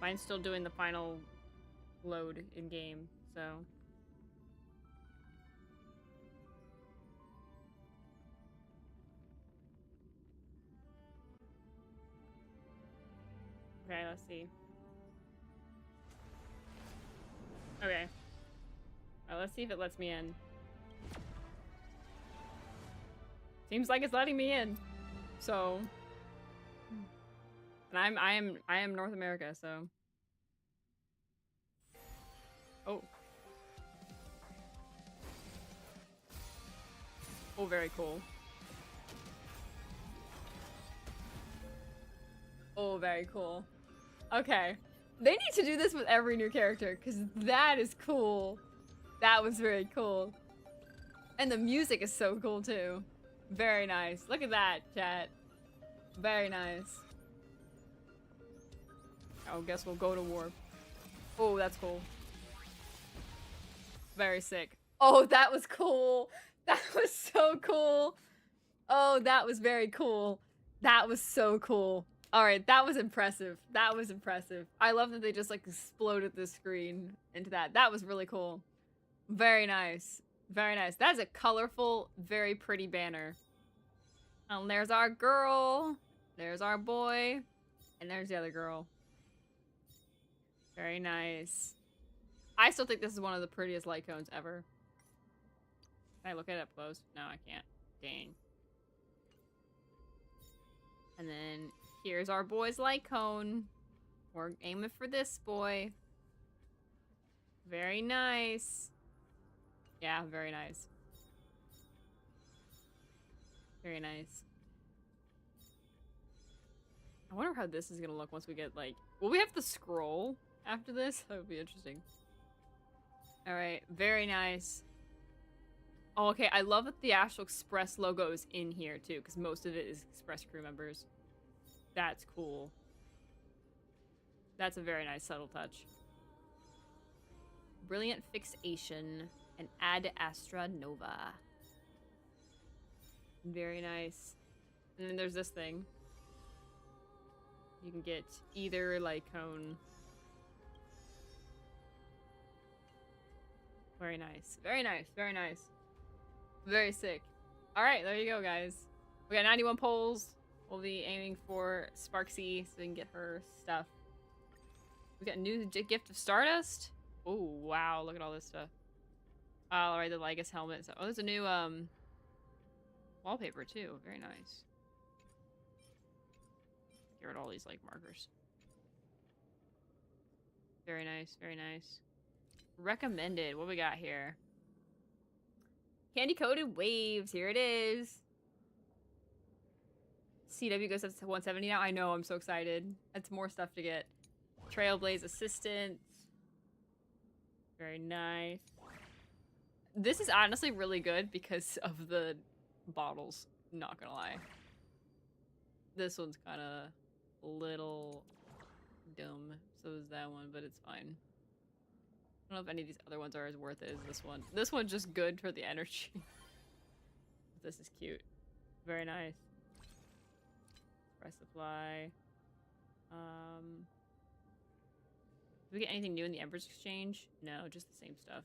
[SPEAKER 1] Mine's still doing the final load in game, so. Okay, let's see. Okay. Let's see if it lets me in. Seems like it's letting me in. So. And I am North America, so. Oh. Oh, very cool. Oh, very cool. Okay. They need to do this with every new character, because that is cool. That was very cool. And the music is so cool, too. Very nice. Look at that, chat. Very nice. Oh, guess we'll go to war. Oh, that's cool. Very sick. Oh, that was cool. That was so cool. Oh, that was very cool. That was so cool. All right, that was impressive. That was impressive. I love that they just like exploded the screen into that. That was really cool. Very nice. Very nice. That is a colorful, very pretty banner. And there's our girl. There's our boy. And there's the other girl. Very nice. I still think this is one of the prettiest light cones ever. Can I look at it up close? No, I can't. Dang. And then here's our boy's light cone. We're aiming for this boy. Very nice. Yeah, very nice. Very nice. I wonder how this is gonna look once we get, like... Will we have to scroll after this? That would be interesting. Alright, very nice. Oh, okay, I love that the Astral Express logo is in here, too, because most of it is Express crew members. That's cool. That's a very nice subtle touch. Brilliant Fixation and Ad Astra Nova. Very nice. And then there's this thing. You can get either light cone. Very nice. Very nice. Very nice. Very sick. Alright, there you go, guys. We got 91 polls. We'll be aiming for Sparksy so we can get her stuff. We got a new gift of Stardust. Oh, wow. Look at all this stuff. Oh, alright, the Lygus helmet. So, oh, there's a new wallpaper, too. Very nice. Get rid of all these, like, markers. Very nice. Very nice. Recommended. What we got here? Candy coated waves. Here it is. CW goes up to 170 now. I know. I'm so excited. That's more stuff to get. Trailblaze assistant. Very nice. This is honestly really good because of the bottles. Not gonna lie. This one's kind of a little dumb. So is that one, but it's fine. I don't know if any of these other ones are as worth it as this one. This one's just good for the energy. This is cute. Very nice. Price supply. Did we get anything new in the Embers Exchange? No, just the same stuff.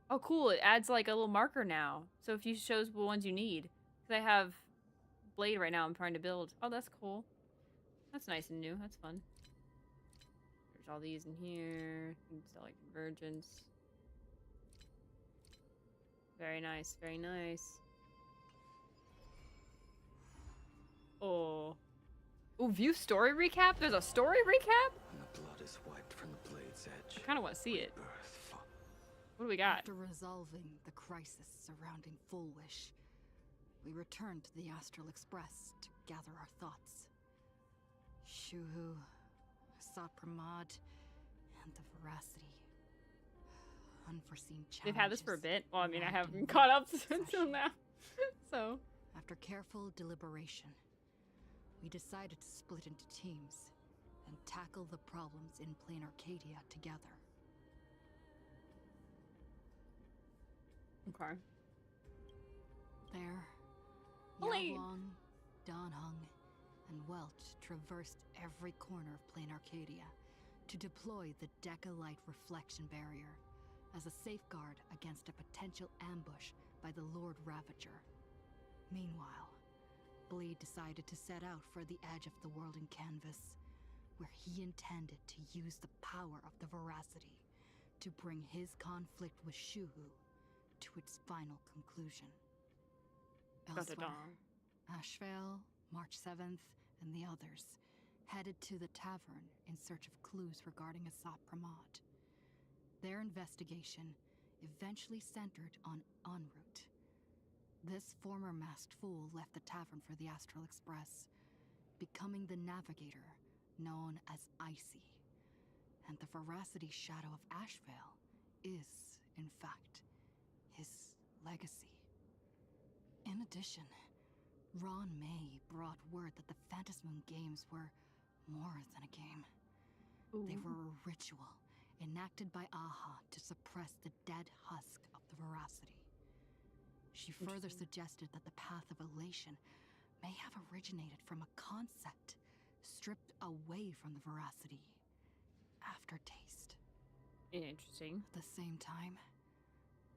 [SPEAKER 1] Oh, cool. It adds like a little marker now. So if you shows the ones you need. Because I have Blade right now I'm trying to build. Oh, that's cool. That's nice and new. That's fun. There's all these in here. You can sell like Convergence. Very nice. Very nice. Oh. Oh, view story recap? There's a story recap?
[SPEAKER 9] And the blood is wiped from the blade's edge.
[SPEAKER 1] I kind of want to see it.
[SPEAKER 9] Birth.
[SPEAKER 1] What do we got?
[SPEAKER 10] After resolving the crisis surrounding Full Wish, we returned to the Astral Express to gather our thoughts. Shuhu, Sat Pramad, and the Veracity. Unforeseen challenges.
[SPEAKER 1] They've had this for a bit. Well, I mean, I haven't caught up until now. So.
[SPEAKER 10] After careful deliberation, we decided to split into teams and tackle the problems in Plain Arcadia together.
[SPEAKER 1] Okay.
[SPEAKER 10] There,
[SPEAKER 1] Blade.
[SPEAKER 10] Yalong, Danhung, and Welch traversed every corner of Plain Arcadia to deploy the Decalite Reflection Barrier as a safeguard against a potential ambush by the Lord Ravager. Meanwhile, Blade decided to set out for the edge of the world in Canvas, where he intended to use the power of the Veracity to bring his conflict with Shuhu to its final conclusion. Elsewhere, Ashvale, March 7th, and the others headed to the tavern in search of clues regarding Asat Pramad. Their investigation eventually centered on en route. This former masked fool left the tavern for the Astral Express, becoming the navigator known as Icy, and the veracity shadow of Ashvale is, in fact, his legacy. In addition, Ron May brought word that the Phantasmoon games were more than a game. They were a ritual enacted by Aha to suppress the dead husk of the veracity. She further suggested that the path of elation may have originated from a concept stripped away from the veracity: aftertaste.
[SPEAKER 1] Interesting.
[SPEAKER 10] At the same time,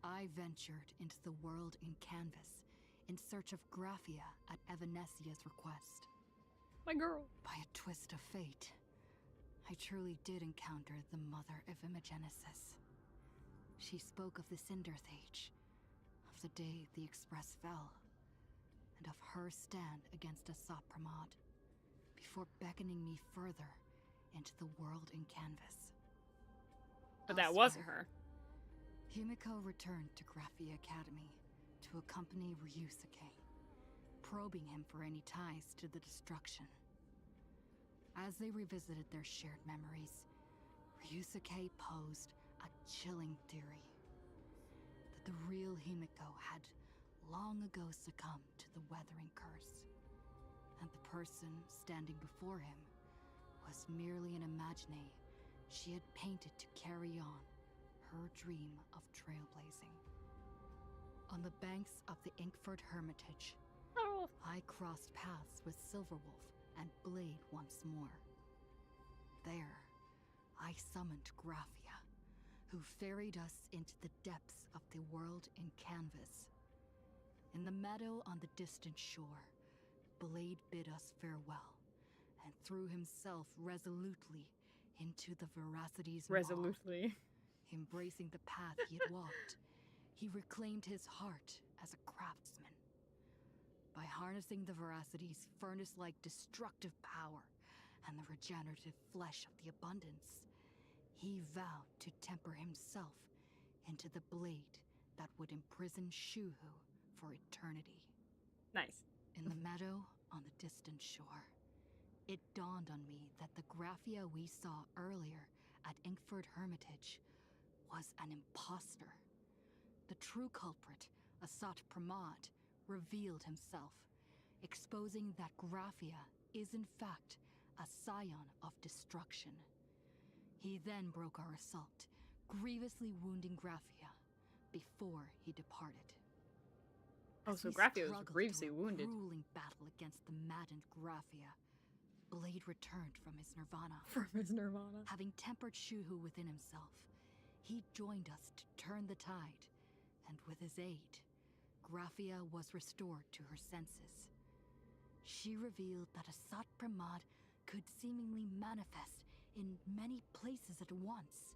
[SPEAKER 10] I ventured into the world in canvas in search of Graphia at Evanesia's request.
[SPEAKER 1] My girl.
[SPEAKER 10] By a twist of fate, I truly did encounter the mother of Imogenesis. She spoke of the Cinderthage, of the day the Express fell, and of her stand against Asat Pramod, before beckoning me further into the world in canvas.
[SPEAKER 1] But that wasn't her.
[SPEAKER 10] Himeko returned to Graphia Academy to accompany Ryusuke, probing him for any ties to the destruction. As they revisited their shared memories, Ryusuke posed a chilling theory that the real Himeko had long ago succumbed to the weathering curse, and the person standing before him was merely an imagine she had painted to carry on her dream of trailblazing. On the banks of the Inkford Hermitage, I crossed paths with Silverwolf and Blade once more. There, I summoned Graphia, who ferried us into the depths of the world in canvas. In the meadow on the distant shore, Blade bid us farewell and threw himself resolutely into the veracity's maw.
[SPEAKER 1] Resolutely.
[SPEAKER 10] Embracing the path he had walked, he reclaimed his heart as a craftsman. By harnessing the veracity's furnace-like destructive power and the regenerative flesh of the abundance, he vowed to temper himself into the blade that would imprison Shuhu for eternity.
[SPEAKER 1] Nice.
[SPEAKER 10] In the meadow on the distant shore, it dawned on me that the Graphia we saw earlier at Inkford Hermitage was an imposter. The true culprit, Asat Pramod, revealed himself, exposing that Graphia is in fact a scion of destruction. He then broke our assault, grievously wounding Graphia before he departed.
[SPEAKER 1] Oh,
[SPEAKER 10] As
[SPEAKER 1] so
[SPEAKER 10] we
[SPEAKER 1] Graphia was
[SPEAKER 10] struggled
[SPEAKER 1] grievously
[SPEAKER 10] through a
[SPEAKER 1] wounded.
[SPEAKER 10] grueling battle against the maddened Graphia, Blade returned from his nirvana.
[SPEAKER 1] From his nirvana.
[SPEAKER 10] Having tempered Shuhu within himself, he joined us to turn the tide, and with his aid, Graphia was restored to her senses. She revealed that Asat Pramod could seemingly manifest in many places at once.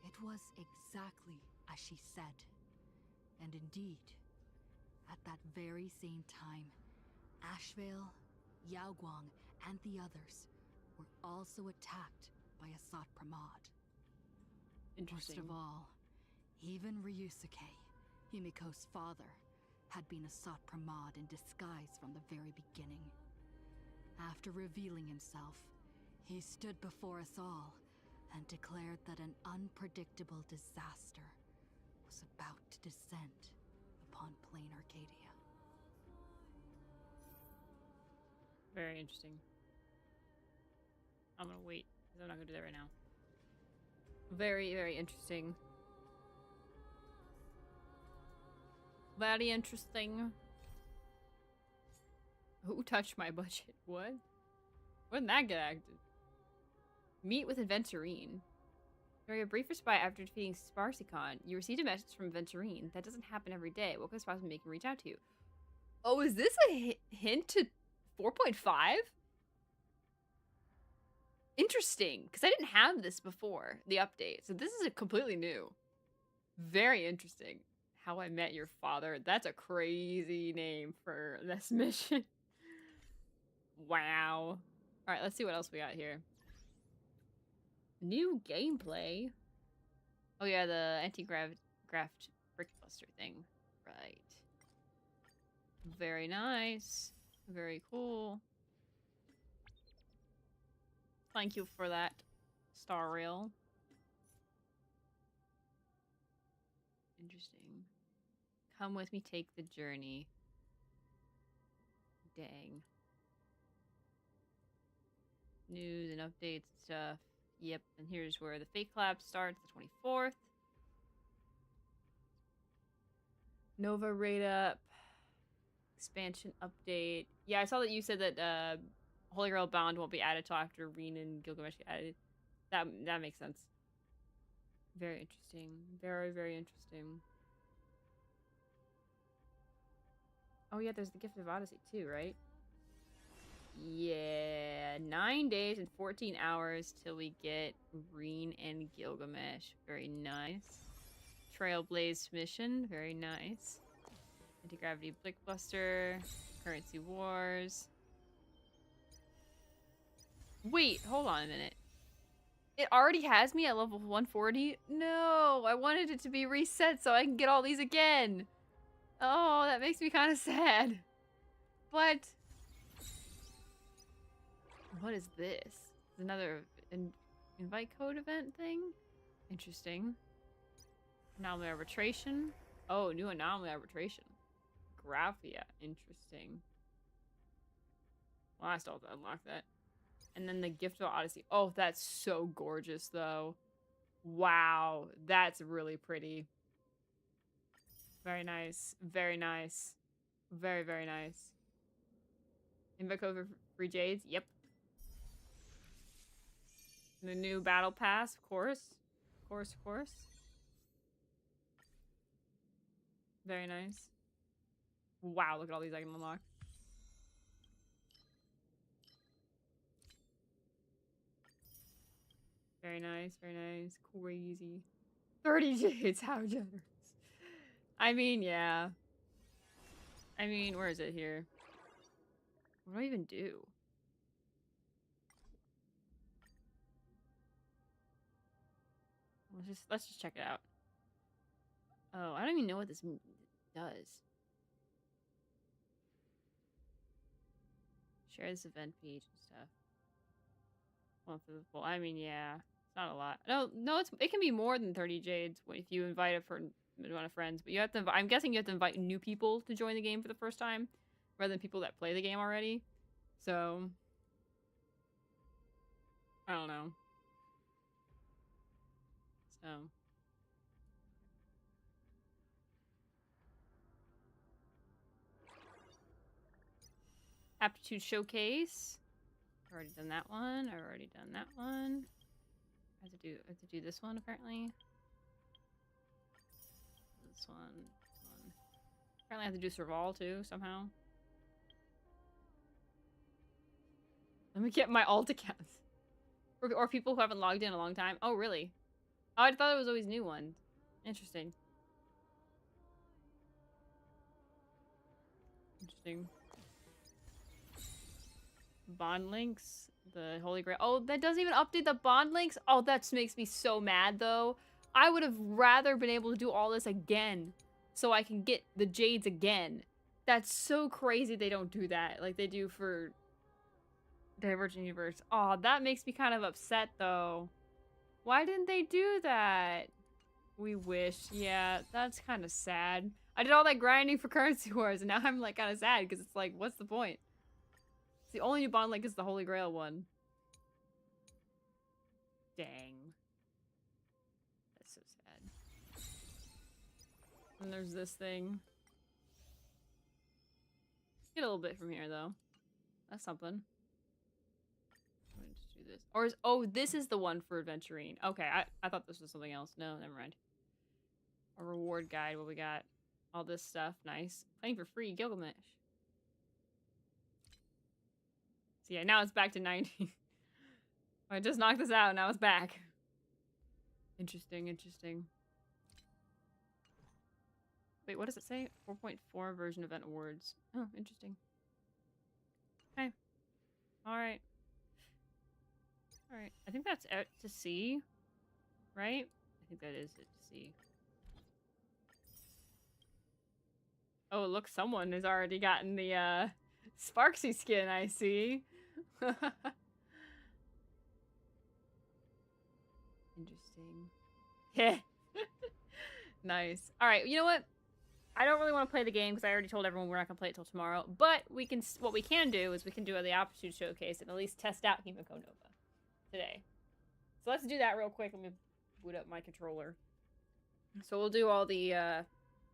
[SPEAKER 10] It was exactly as she said. And indeed, at that very same time, Ashvale, Yaoguang, and the others were also attacked by Asat Pramod.
[SPEAKER 1] Interesting.
[SPEAKER 10] Worst of all, even Ryusuke, Himiko's father, had been Asat Pramod in disguise from the very beginning. After revealing himself, he stood before us all and declared that an unpredictable disaster was about to descend upon plain Arcadia.
[SPEAKER 1] Very interesting. I'm gonna wait, because I'm not gonna do that right now. Very, very interesting. Very interesting. Who touched my budget? What? When did that get acted? Meet with Aventurine. During a brief respite after defeating Sparsicon, you received a message from Aventurine. That doesn't happen every day. What could Sparsicon make him reach out to you? Oh, is this a hint to 4.5? Interesting, because I didn't have this before the update, so this is a completely new. Very interesting. How I Met Your Father. That's a crazy name for this mission. Wow. All right, let's see what else we got here. New gameplay. Oh yeah, the anti-graft brickbuster thing. Right. Very nice. Very cool. Thank you for that, Star Rail. Interesting. Come with me, take the journey. Dang. News and updates and stuff. Yep, and here's where the fake collapse starts, the 24th. Nova rate up. Expansion update. Yeah, I saw that you said that Holy Grail Bound won't be added till after Reen and Gilgamesh get added. That makes sense. Very interesting. Very, very interesting. Oh yeah, there's the Gift of Odyssey too, right? Yeah, 9 days and 14 hours till we get Reen and Gilgamesh. Very nice. Trailblaze mission. Very nice. Anti-gravity Blickbuster. Currency Wars. Wait, hold on a minute. It already has me at level 140? No, I wanted it to be reset so I can get all these again. Oh, that makes me kind of sad. But what is this? Another invite code event thing? Interesting. Anomaly arbitration. Oh, new anomaly arbitration. Graphia. Interesting. Well, I still have to unlock that. And then the Gift of Odyssey. Oh, that's so gorgeous, though. Wow. That's really pretty. Very nice. Very nice. Very, very nice. Invite code for free jades. Yep. The new battle pass, of course. Of course, of course. Very nice. Wow, look at all these I can unlock. Very nice, very nice. Crazy. 30 jades, how generous. I mean, yeah. I mean, where is it here? What do I even do? Let's just check it out. Oh, I don't even know what this does. Share this event page and stuff. Well, I mean, yeah, it's not a lot. No, it can be more than 30 jades if you invite it for a amount of friends. But you have to. I'm guessing you have to invite new people to join the game for the first time, rather than people that play the game already. So I don't know. So aptitude showcase. I've already done that one. I've already done that one. I have to do this one apparently. This one. Apparently I have to do survival too, somehow. Let me get my alt accounts. Or people who haven't logged in a long time. Oh, really? Oh, I thought it was always new ones. Interesting. Interesting. Bond links. The Holy Grail. Oh, that doesn't even update the bond links? Oh, that makes me so mad, though. I would have rather been able to do all this again. So I can get the jades again. That's so crazy they don't do that. Like they do for Divergent Universe. Oh, that makes me kind of upset, though. Why didn't they do that? We wish. Yeah, that's kind of sad. I did all that grinding for Currency Wars, and now I'm like kind of sad because it's like, what's the point? It's the only new bond link is the Holy Grail one. Dang. That's so sad. And there's this thing. Get a little bit from here, though. That's something. I'm gonna just do this. Or is, oh, this is the one for adventuring. Okay, I thought this was something else. No, never mind. A reward guide. What we got? All this stuff. Nice. Playing for free. Gilgamesh. So yeah, now it's back to 90. I just knocked this out. Now it's back. Interesting. Interesting. Wait, what does it say? 4.4 version event awards. Oh, interesting. Okay. Alright. Alright. I think that's it to see. Right? I think that is it to see. Oh, look, someone has already gotten the Sparksy skin, I see. Interesting. Yeah. Nice. All right. You know what? I don't really want to play the game because I already told everyone we're not gonna play it till tomorrow. But we can. What we can do is we can do the Aptitude Showcase and at least test out Himeko Nova today. So let's do that real quick. Let me boot up my controller. So we'll do all the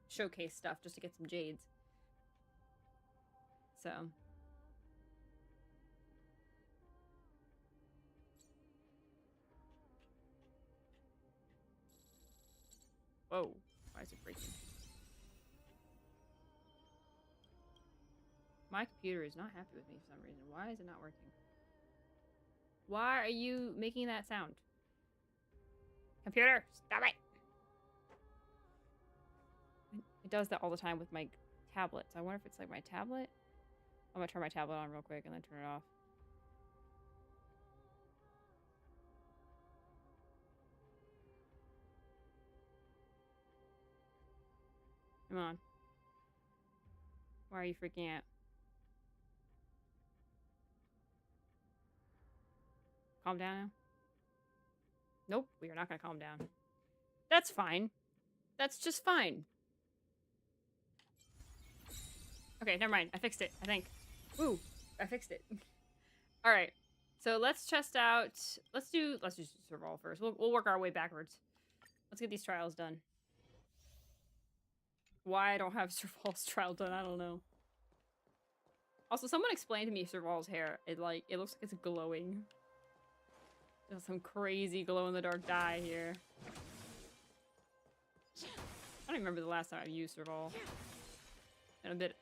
[SPEAKER 1] showcase stuff just to get some jades. So. Whoa. Why is it breaking? My computer is not happy with me for some reason. Why is it not working? Why are you making that sound? Computer, stop it! It does that all the time with my tablets. I wonder if it's like my tablet? I'm gonna turn my tablet on real quick and then turn it off. Come on. Why are you freaking out? Calm down now? Nope, we are not gonna calm down. That's fine. That's just fine. Okay, never mind. I fixed it, I think. Ooh, I fixed it. Alright. So let's test out. Let's do survival first. We'll work our way backwards. Let's get these trials done. Why I don't have Serval's trial done, I don't know. Also, someone explained to me Serval's hair. It looks like it's glowing. There's some crazy glow-in-the-dark dye here. I don't remember the last time I've used Serval. In a bit.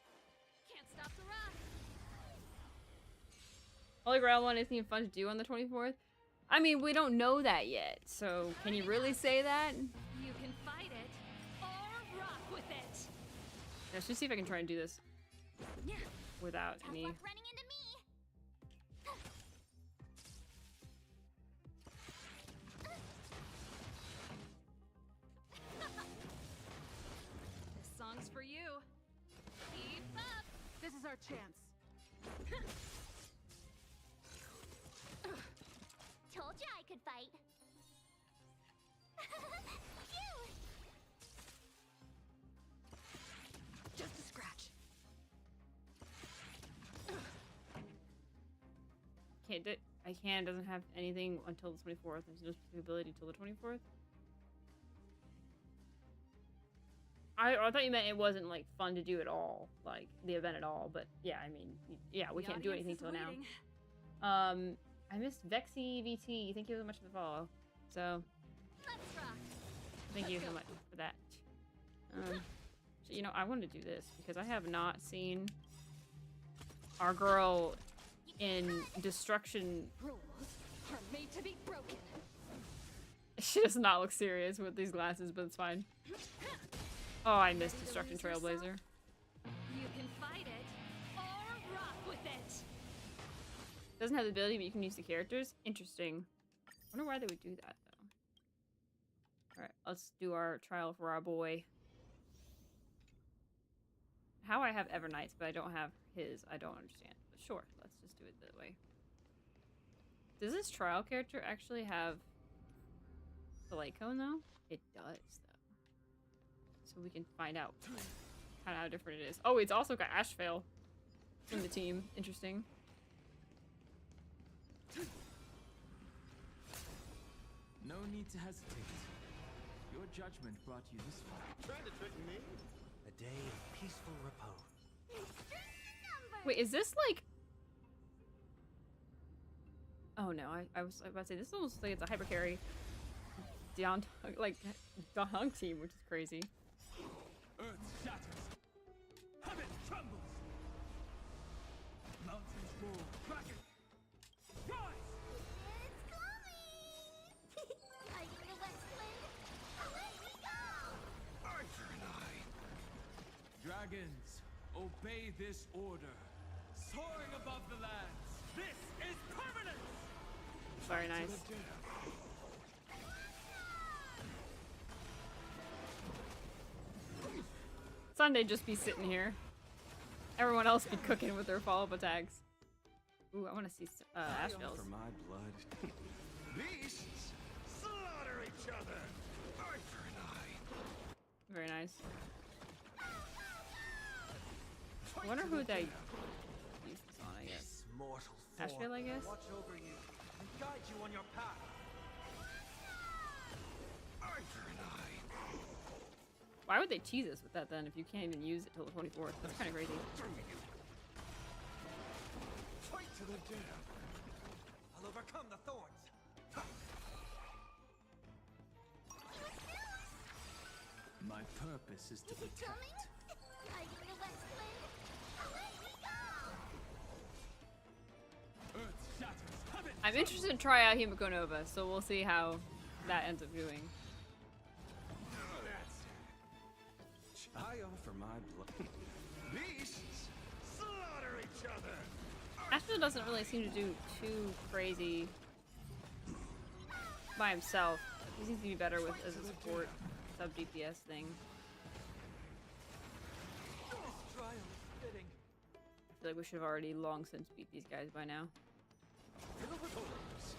[SPEAKER 3] Can't stop the run.
[SPEAKER 1] Holy Grail one isn't even fun to do on the 24th. I mean, we don't know that yet, so can you really say that?
[SPEAKER 3] You can fight it or rock with it.
[SPEAKER 1] Let's just see if I can try and do this without any.
[SPEAKER 8] Tough luck running into me.
[SPEAKER 3] This song's for you. Keep up. This is our chance.
[SPEAKER 8] Told you I could fight. Phew!
[SPEAKER 3] Just a scratch.
[SPEAKER 1] Can't do. I can. Doesn't have anything until the 24th. There's no specific ability until the 24th. I thought you meant it wasn't like fun to do at all, like the event at all. But yeah, I mean, yeah, we can't do anything till now. I missed Vexy VT. Thank you so much for the follow. So,
[SPEAKER 3] Let's rock.
[SPEAKER 1] thank you so much for that. So, you know, I want to do this because I have not seen our girl in Destruction.
[SPEAKER 3] Rules are made to be broken.
[SPEAKER 1] She does not look serious with these glasses, but it's fine. Oh, I missed Destruction Trailblazer.
[SPEAKER 3] You can fight it or rock with it.
[SPEAKER 1] Doesn't have the ability, but you can use the characters. Interesting. I wonder why they would do that, though. Alright, let's do our trial for our boy. How I have Evernights, but I don't have his, I don't understand. But sure, let's just do it that way. Does this trial character actually have the light cone, though? It does, though. So we can find out kind of how different it is. Oh, it's also got Ashvale in the team. Interesting.
[SPEAKER 9] No need to hesitate. Your judgment brought you this far.
[SPEAKER 5] Trying to trick me?
[SPEAKER 9] A day of peaceful repose.
[SPEAKER 1] Wait, is this like... Oh no, I was about to say, this almost like it's a hyper carry down, like, the hunk team, which is crazy.
[SPEAKER 9] Earth shatters. Heaven trembles. Mountains roar. Kraken. Rise!
[SPEAKER 8] It's coming! Are you the Westland? Away we go!
[SPEAKER 6] Arthur and I.
[SPEAKER 9] Dragons, obey this order. Soaring above the lands. This is permanence!
[SPEAKER 1] Very nice. Sunday just be sitting here. Everyone else be cooking with their follow-up attacks. Ooh, I want to see Ashvale's.
[SPEAKER 9] For my blood.
[SPEAKER 6] Beasts, slaughter
[SPEAKER 1] nice. I wonder who they use this on, I guess. Asheville, I guess?
[SPEAKER 11] Watch over you and guide you on your path.
[SPEAKER 1] Why would they tease us with that then if you can't even use it till the 24th? That's kind of crazy.
[SPEAKER 11] Fight to the death. I'll overcome the thorns.
[SPEAKER 9] My purpose is to protect. Earth shatters. Have it.
[SPEAKER 1] I'm interested to try out Himeko Nova, so we'll see how that ends up doing.
[SPEAKER 11] I offer my blood. Beasts slaughter each other.
[SPEAKER 1] Asheville doesn't really seem to do too crazy by himself. He seems to be better with as a support sub DPS thing.
[SPEAKER 11] This trial is fitting.
[SPEAKER 1] I feel like we should have already long since beat these guys by now.
[SPEAKER 11] Fill with orders.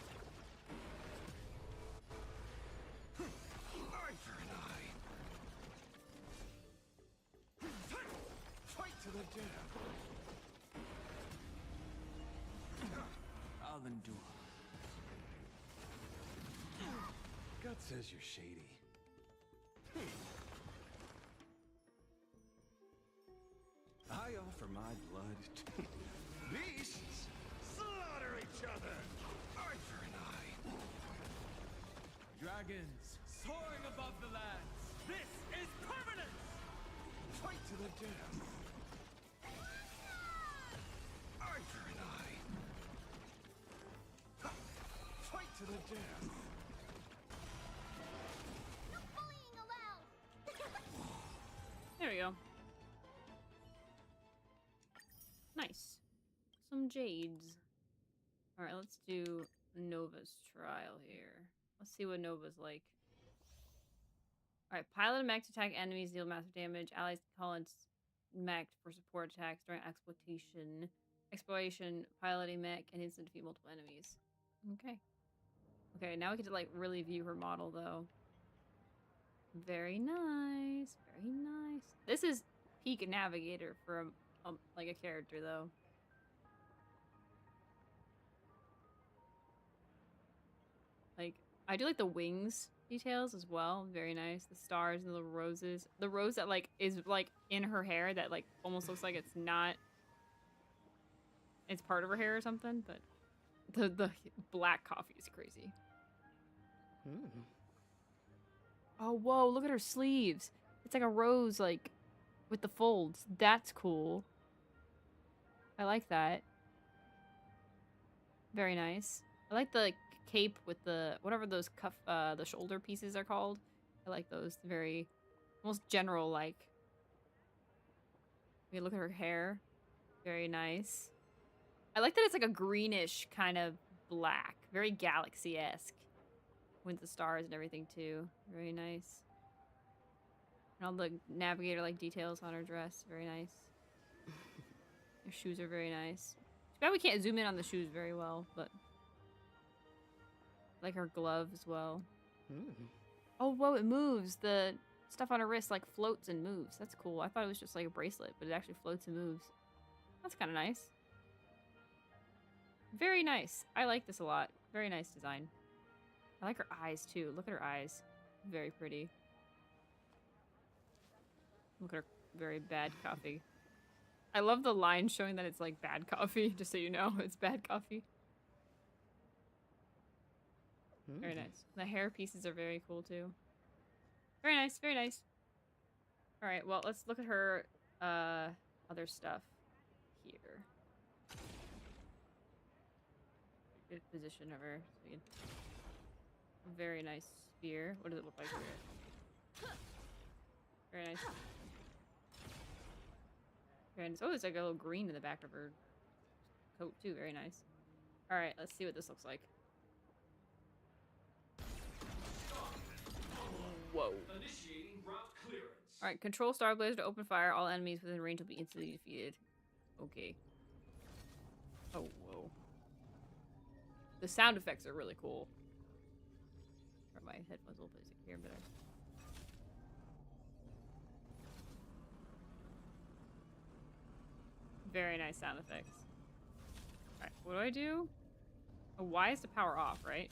[SPEAKER 11] Eye for an eye. Fight to the death.
[SPEAKER 9] I'll endure.
[SPEAKER 11] God says you're shady. I offer my blood to beasts slaughter each other. Eye for an eye.
[SPEAKER 9] Dragons soaring above the lands. This is permanence.
[SPEAKER 11] Fight to the death. Eye for an eye. Fight to the death.
[SPEAKER 1] There we go. Nice. Some jades. Alright, let's do Nova's trial here. Let's see what Nova's like. Alright, pilot a mech to attack enemies, deal massive damage. Allies call in mech for support attacks during exploration, pilot a mech, and instant defeat multiple enemies. Okay. Okay, now we get to like really view her model though. Very nice. Very nice. This is peak navigator for like a character though. Like I do like the wings details as well. Very nice. The stars and the roses. The rose that like is like in her hair that like almost looks like it's not. It's part of her hair or something, but the black coffee is crazy. Oh, whoa, look at her sleeves. It's like a rose, like, with the folds. That's cool. I like that. Very nice. I like the like, cape with the, whatever those cuff, the shoulder pieces are called. I like those. Very, almost general-like. I mean, look at her hair. Very nice. I like that it's like a greenish kind of black. Very galaxy-esque. With the stars and everything too. Very nice. And all the navigator-like details on her dress. Very nice. Her shoes are very nice. Too bad we can't zoom in on the shoes very well, but... I like her glove as well. Oh, whoa, it moves. The stuff on her wrist like floats and moves. That's cool. I thought it was just like a bracelet, but it actually floats and moves. That's kind of nice. Very nice. I like this a lot. Very nice design. I like her eyes too. Look at her eyes. Very pretty. Look at her very bad coffee. I love the line showing that it's like bad coffee, just so you know. It's bad coffee. Very nice. The hair pieces are very cool too. Very nice, very nice. Alright, well, let's look at her other stuff here. Good position of her. So we can... Very nice spear. What does it look like here? Very nice. Very nice. Oh, there's like a little green in the back of her coat too. Very nice. Alright, let's see what this looks like. Whoa. Alright, control Star Blazer to open fire. All enemies within range will be instantly defeated. Okay. Oh, whoa. The sound effects are really cool. My headphones will place it here, but Very nice sound effects. Alright, what do I do? Oh, Y is to power off, right?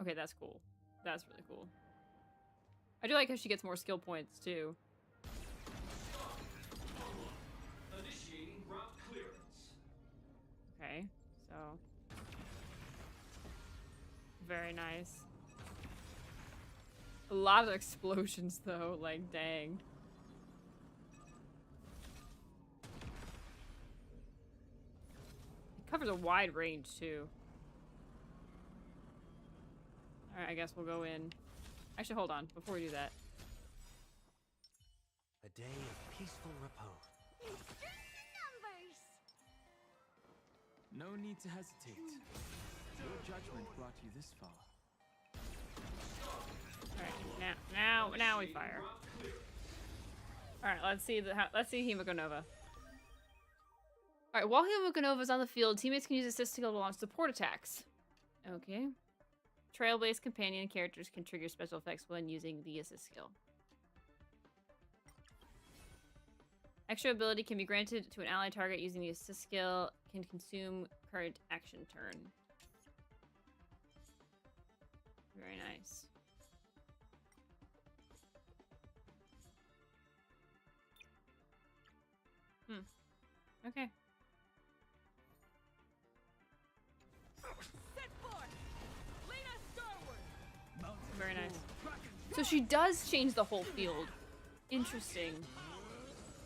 [SPEAKER 1] Okay, that's cool. That's really cool. I do like how she gets more skill points, too.
[SPEAKER 11] Initiating route clearance.
[SPEAKER 1] Okay, so... Very nice. A lot of explosions, though. Like, dang. It covers a wide range, too. Alright, I guess we'll go in. Actually, hold on. Before we do that.
[SPEAKER 12] A day of peaceful repose.
[SPEAKER 8] It's just numbers.
[SPEAKER 9] No need to hesitate. Your judgment brought you this far.
[SPEAKER 1] Alright, now we fire. Alright, let's see Himeko Nova. Alright, while Himeko Nova is on the field, teammates can use assist skill to launch support attacks. Okay. Trail-based companion characters can trigger special effects when using the assist skill. Extra ability can be granted to an ally target using the assist skill, can consume current action turn. Very nice. Okay. Very nice. So she does change the whole field. Interesting.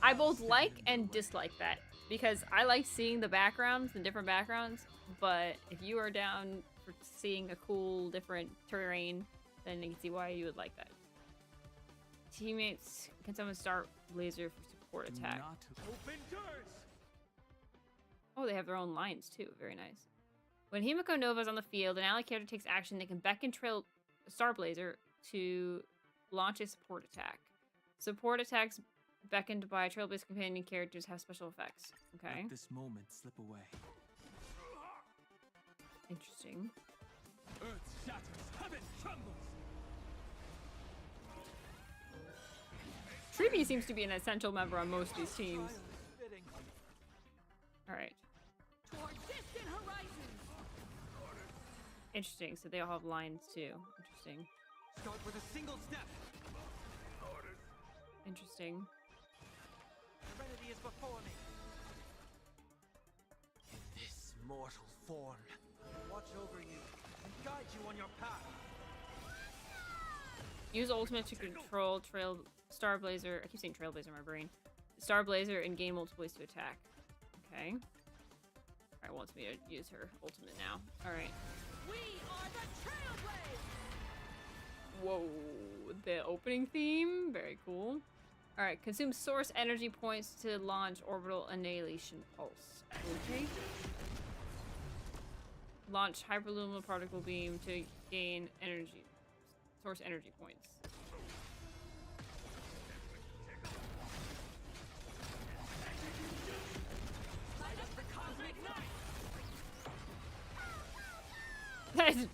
[SPEAKER 1] I both like and dislike that. Because I like seeing the backgrounds, the different backgrounds. But if you are down for seeing a cool, different terrain, then you can see why you would like that. Teammates can summon Star Laser for support attack.
[SPEAKER 11] Open doors.
[SPEAKER 1] Oh, they have their own lines too. Very nice. When Himeko Nova is on the field, an ally character takes action. They can beckon Trail Star Blazer to launch a support attack. Support attacks beckoned by trail-based companion characters have special effects. Okay.
[SPEAKER 9] Let this moment slip away.
[SPEAKER 1] Interesting.
[SPEAKER 11] Earth shatters, heaven trembles.
[SPEAKER 1] Treeby seems to be an essential member on most of these teams. Alright. Interesting, so they all have lines too. Interesting.
[SPEAKER 11] Start with a single step.
[SPEAKER 1] Interesting.
[SPEAKER 12] Serenity is before me. In this mortal form, watch over you and guide you on your path.
[SPEAKER 1] Use ultimate to control Star Blazer. I keep saying Trailblazer in my brain. Star Blazer and gain multiple ways to attack. Okay. Alright, wants me to use her ultimate now. Alright.
[SPEAKER 8] We are the Trailblazers.
[SPEAKER 1] Whoa. The opening theme? Very cool. Alright, consume source energy points to launch orbital annihilation pulse. Okay. Launch hyperluminal particle beam to gain energy. Source energy points.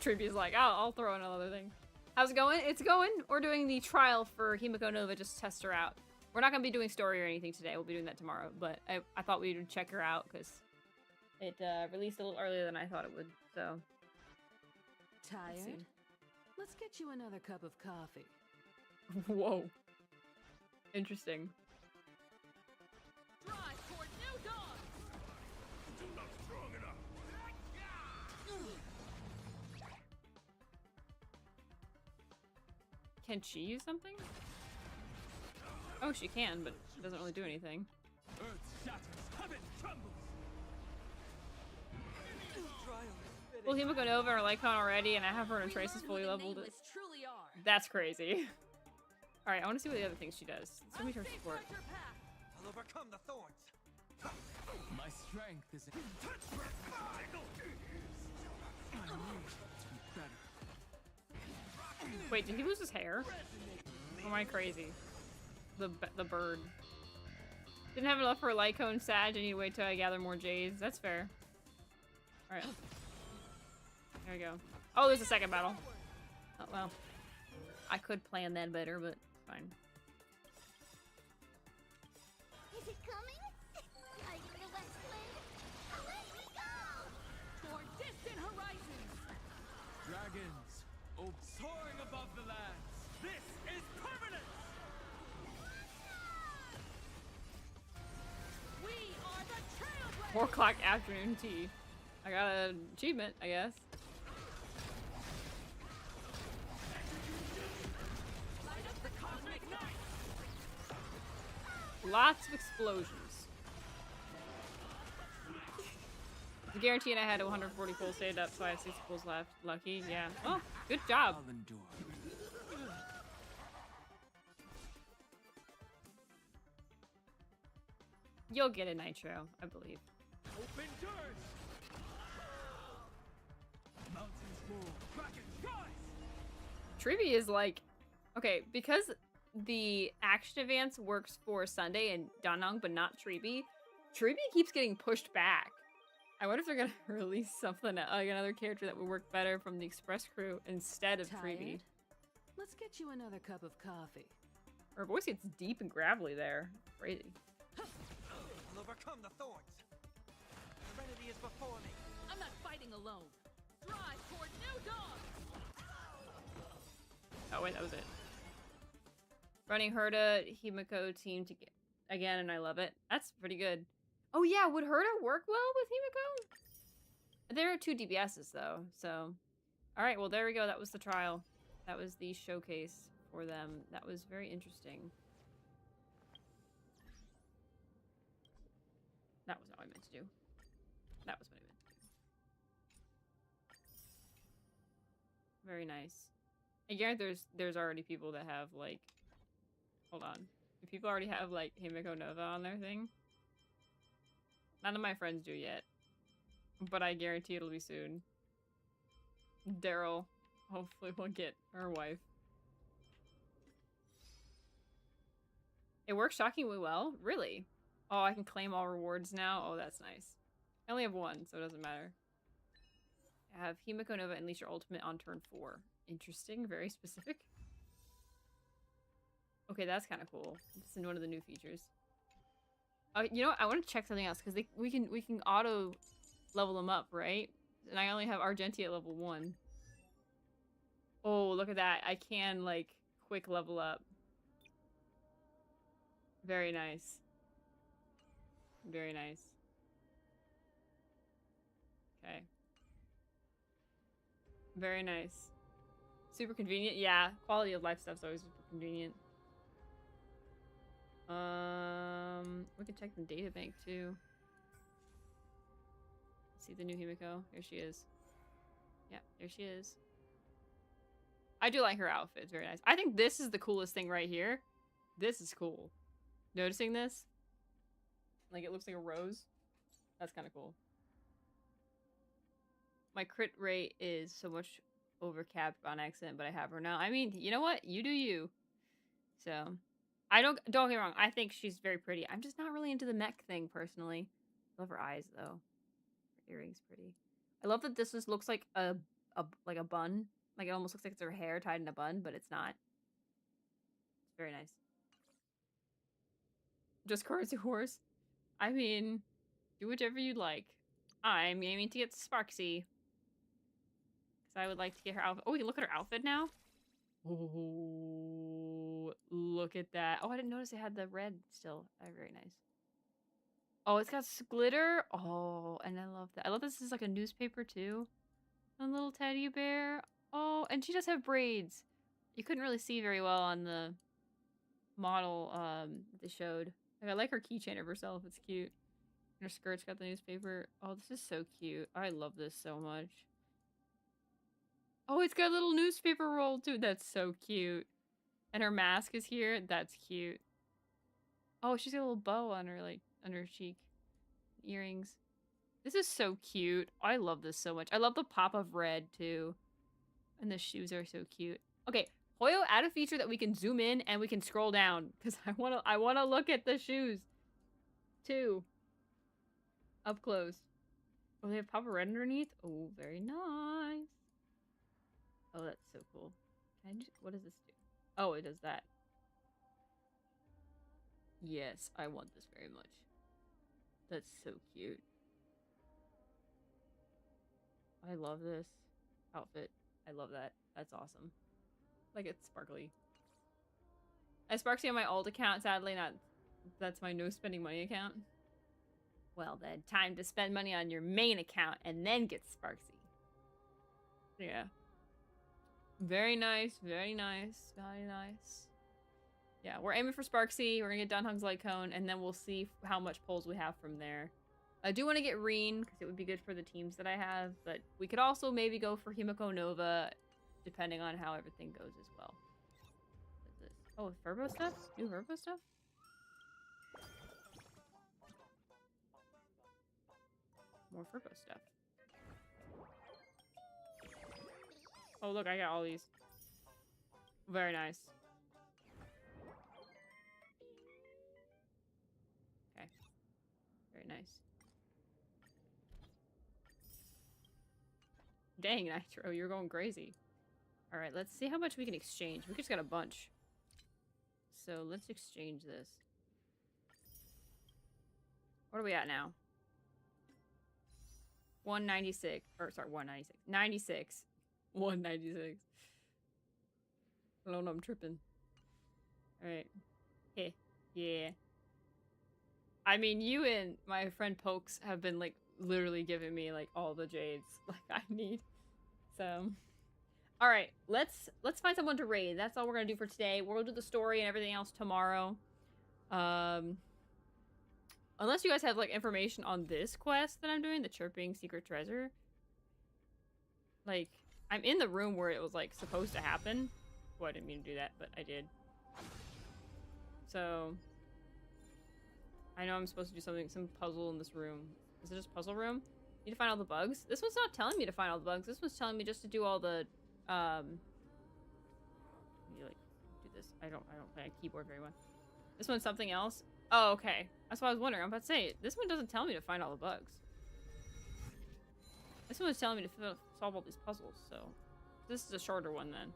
[SPEAKER 1] Tribu's like, oh, I'll throw in another thing. How's it going? It's going. We're doing the trial for Himeko Nova, just to test her out. We're not going to be doing story or anything today. We'll be doing that tomorrow. But I thought we would check her out because it released a little earlier than I thought it would. So.
[SPEAKER 13] Tired? Let's get you another cup of coffee.
[SPEAKER 1] Whoa. Interesting.
[SPEAKER 8] Drive toward new dawn.
[SPEAKER 11] Still not strong enough.
[SPEAKER 1] Can she use something? Oh, she can, but she doesn't really do anything.
[SPEAKER 11] Earth shatters, heaven trembles.
[SPEAKER 1] Well, Himeko Nova or Lycon already, and I have her and Trace is fully leveled.
[SPEAKER 8] Truly are.
[SPEAKER 1] That's crazy. Alright, I want to see what the other things she does. Let's read her support.
[SPEAKER 12] I'll overcome the thorns.
[SPEAKER 9] My strength is in
[SPEAKER 11] Touch my final
[SPEAKER 9] my need to be better.
[SPEAKER 1] Wait, did he lose his hair? Or am I crazy? The bird. Didn't have enough for a Lycone Sag. I need to wait till I gather more J's. That's fair. Alright. There we go. Oh, there's a second battle. Oh, well. I could plan that better, but fine.
[SPEAKER 8] Is it coming?
[SPEAKER 9] begins. Oh, soaring above the lands. This is permanence!
[SPEAKER 13] We are the trailblazers!
[SPEAKER 1] 4 o'clock afternoon tea. I got an achievement, I guess.
[SPEAKER 13] Light up the cosmic night!
[SPEAKER 1] Lots of explosions. The guarantee I had 140 pulls saved up, so I have 60 pulls left. Lucky, yeah. Oh, good job.
[SPEAKER 9] I'll endure.
[SPEAKER 1] You'll get a nitro, I believe.
[SPEAKER 9] Open doors! Mountains move. Kraken rise!
[SPEAKER 1] Triby is like, okay, because the action advance works for Sunday and Danong, but not Triby. Triby keeps getting pushed back. I wonder if they're gonna release something like another character that would work better from the Express crew instead of Triby.
[SPEAKER 13] Tired? Let's get you another cup of coffee.
[SPEAKER 1] Her voice gets deep and gravelly there. Crazy.
[SPEAKER 12] We'll overcome the thorns. Serenity is before me.
[SPEAKER 13] I'm not fighting alone. Drive toward new dawn!
[SPEAKER 1] Oh wait, that was it. Running Herda, Himeko team again, and I love it. That's pretty good. Oh yeah, would Herda work well with Himeko? There are 2 DBSs though, so. Alright, well there we go. That was the trial. That was the showcase for them. That was very interesting. That was not what I meant to do. That was what I meant to do. Very nice. I guarantee there's already people that have like, hold on. Do people already have like Himeko Nova on their thing? None of my friends do yet, but I guarantee it'll be soon. Daryl, hopefully will get her wife. It works shockingly well, really. Oh, I can claim all rewards now. Oh, that's nice. I only have 1, so it doesn't matter. I have Himeko Nova unleash your ultimate on turn 4. Interesting, very specific. Okay, that's kind of cool. This is one of the new features. You know what? I want to check something else because we can auto level them up, right? And I only have Argenti at level 1. Oh, look at that! I can like quick level up. Very nice. Very nice. Okay. Very nice. Super convenient. Yeah, quality of life stuff's always super convenient. We can check the data bank too. See the new Himeko. Here she is. Yeah, there she is. I do like her outfit. It's very nice. I think this is the coolest thing right here. This is cool. Noticing this? Like it looks like a rose. That's kind of cool. My crit rate is so much overcapped on accident, but I have her now. I mean, you know what? You do you. So, don't get me wrong. I think she's very pretty. I'm just not really into the mech thing personally. Love her eyes though. Her earrings pretty. I love that this just looks like a bun. Like it almost looks like it's her hair tied in a bun, but it's not. It's very nice. Just Crazy Horse. I mean, do whichever you like. I'm aiming to get Sparksy. Because I would like to get her outfit. Oh, we can look at her outfit now? Oh, look at that. Oh, I didn't notice it had the red still. Very nice. Oh, it's got glitter. Oh, and I love that. I love this is like a newspaper too. A little teddy bear. Oh, and she does have braids. You couldn't really see very well on the model that they showed. Like, I like her keychain of herself. It's cute. And her skirt's got the newspaper. Oh, this is so cute. I love this so much. Oh, it's got a little newspaper roll too. That's so cute. And her mask is here. That's cute. Oh, she's got a little bow on her, like, under her cheek. Earrings. This is so cute. I love this so much. I love the pop of red too. And the shoes are so cute. Okay, Hoyo, add a feature that we can zoom in and we can scroll down. Because I wanna look at the shoes. Too. Up close. Oh, they have pop of red underneath? Oh, very nice. Oh, that's so cool. Can I just, what does this do? Oh, it does that. Yes, I want this very much. That's so cute. I love this outfit. I love that. That's awesome. Like, it's sparkly. I have Sparksy on my alt account, sadly not. That's my no spending money account. Well then, time to spend money on your main account and then get Sparksy. Yeah. Very nice, very nice, very nice. Yeah, we're aiming for Sparksy. We're gonna get Dunhung's Light Cone, and then we'll see how much pulls we have from there. I do want to get Reen, because it would be good for the teams that I have, but we could also maybe go for Himeko Nova, depending on how everything goes as well. What's this? Oh, Verbo stuff? New Verbo stuff? More Verbo stuff. Oh, look, I got all these. Very nice. Okay. Very nice. Dang, Nitro, you're going crazy. Alright, let's see how much we can exchange. We just got a bunch. So let's exchange this. What are we at now? 196. Or, sorry, 196. 96. 196. I don't know, I'm tripping. Alright. Heh. Yeah. I mean, you and my friend Pokes have been, like, literally giving me, like, all the jades, like, I need. So. Alright, let's find someone to raid. That's all we're gonna do for today. We'll do the story and everything else tomorrow. Unless you guys have, like, information on this quest that I'm doing, the Chirping Secret Treasure. Like, I'm in the room where it was, like, supposed to happen. Well, I didn't mean to do that, but I did. So, I know I'm supposed to do something, some puzzle in this room. Is it just puzzle room? Need to find all the bugs? This one's not telling me to find all the bugs. This one's telling me just to do all the, you like, do this. I don't play a keyboard very well. This one's something else? Oh, okay. That's what I was wondering. I'm about to say, this one doesn't tell me to find all the bugs. This one was telling me to solve all these puzzles, so. This is a shorter one then.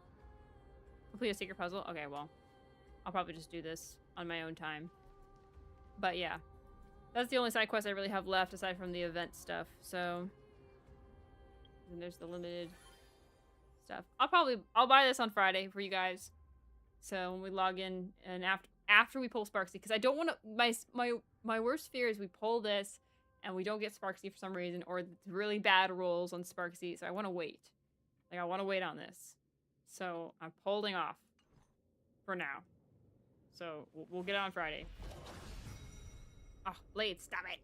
[SPEAKER 1] Complete a secret puzzle? Okay, well. I'll probably just do this on my own time. But yeah. That's the only side quest I really have left aside from the event stuff, so. And there's the limited stuff. I'll buy this on Friday for you guys. So when we log in and after we pull Sparksy, because I don't want to, my worst fear is we pull this and we don't get Sparksy for some reason, or really bad rolls on Sparksy, so I want to wait. Like, I want to wait on this. So I'm holding off for now. So we'll get it on Friday. Oh, Blade, stop it.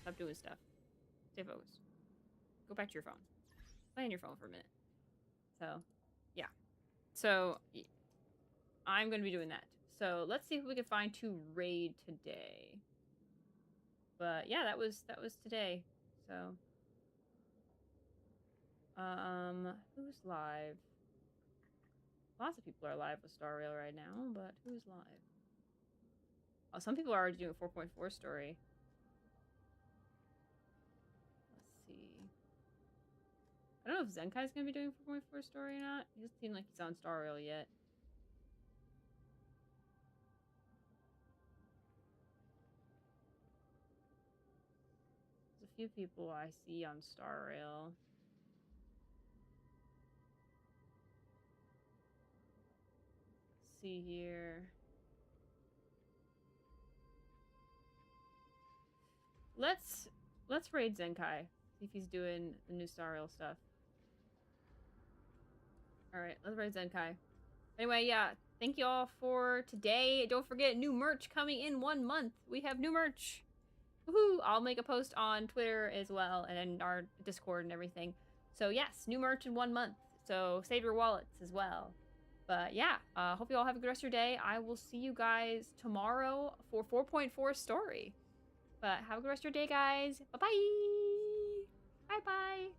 [SPEAKER 1] Stop doing stuff. Stay focused. Go back to your phone. Play on your phone for a minute. So, yeah. So, I'm going to be doing that. So, let's see if we can find to raid today. But, yeah, that was today. So, who's live? Lots of people are live with Star Rail right now, but who's live? Oh, some people are already doing a 4.4 story. Let's see. I don't know if Zenkai's gonna be doing 4.4 story or not. He doesn't seem like he's on Star Rail yet. There's a few people I see on Star Rail. Let's see here. Let's raid Zenkai. See if he's doing the new Star Rail stuff. Alright, let's raid Zenkai. Anyway, yeah, thank you all for today. Don't forget, new merch coming in 1 month. We have new merch. Woohoo! I'll make a post on Twitter as well, and in our Discord and everything. So yes, new merch in 1 month. So save your wallets as well. But yeah, hope you all have a good rest of your day. I will see you guys tomorrow for 4.4 story. But have a good rest of your day, guys. Bye-bye. Bye-bye.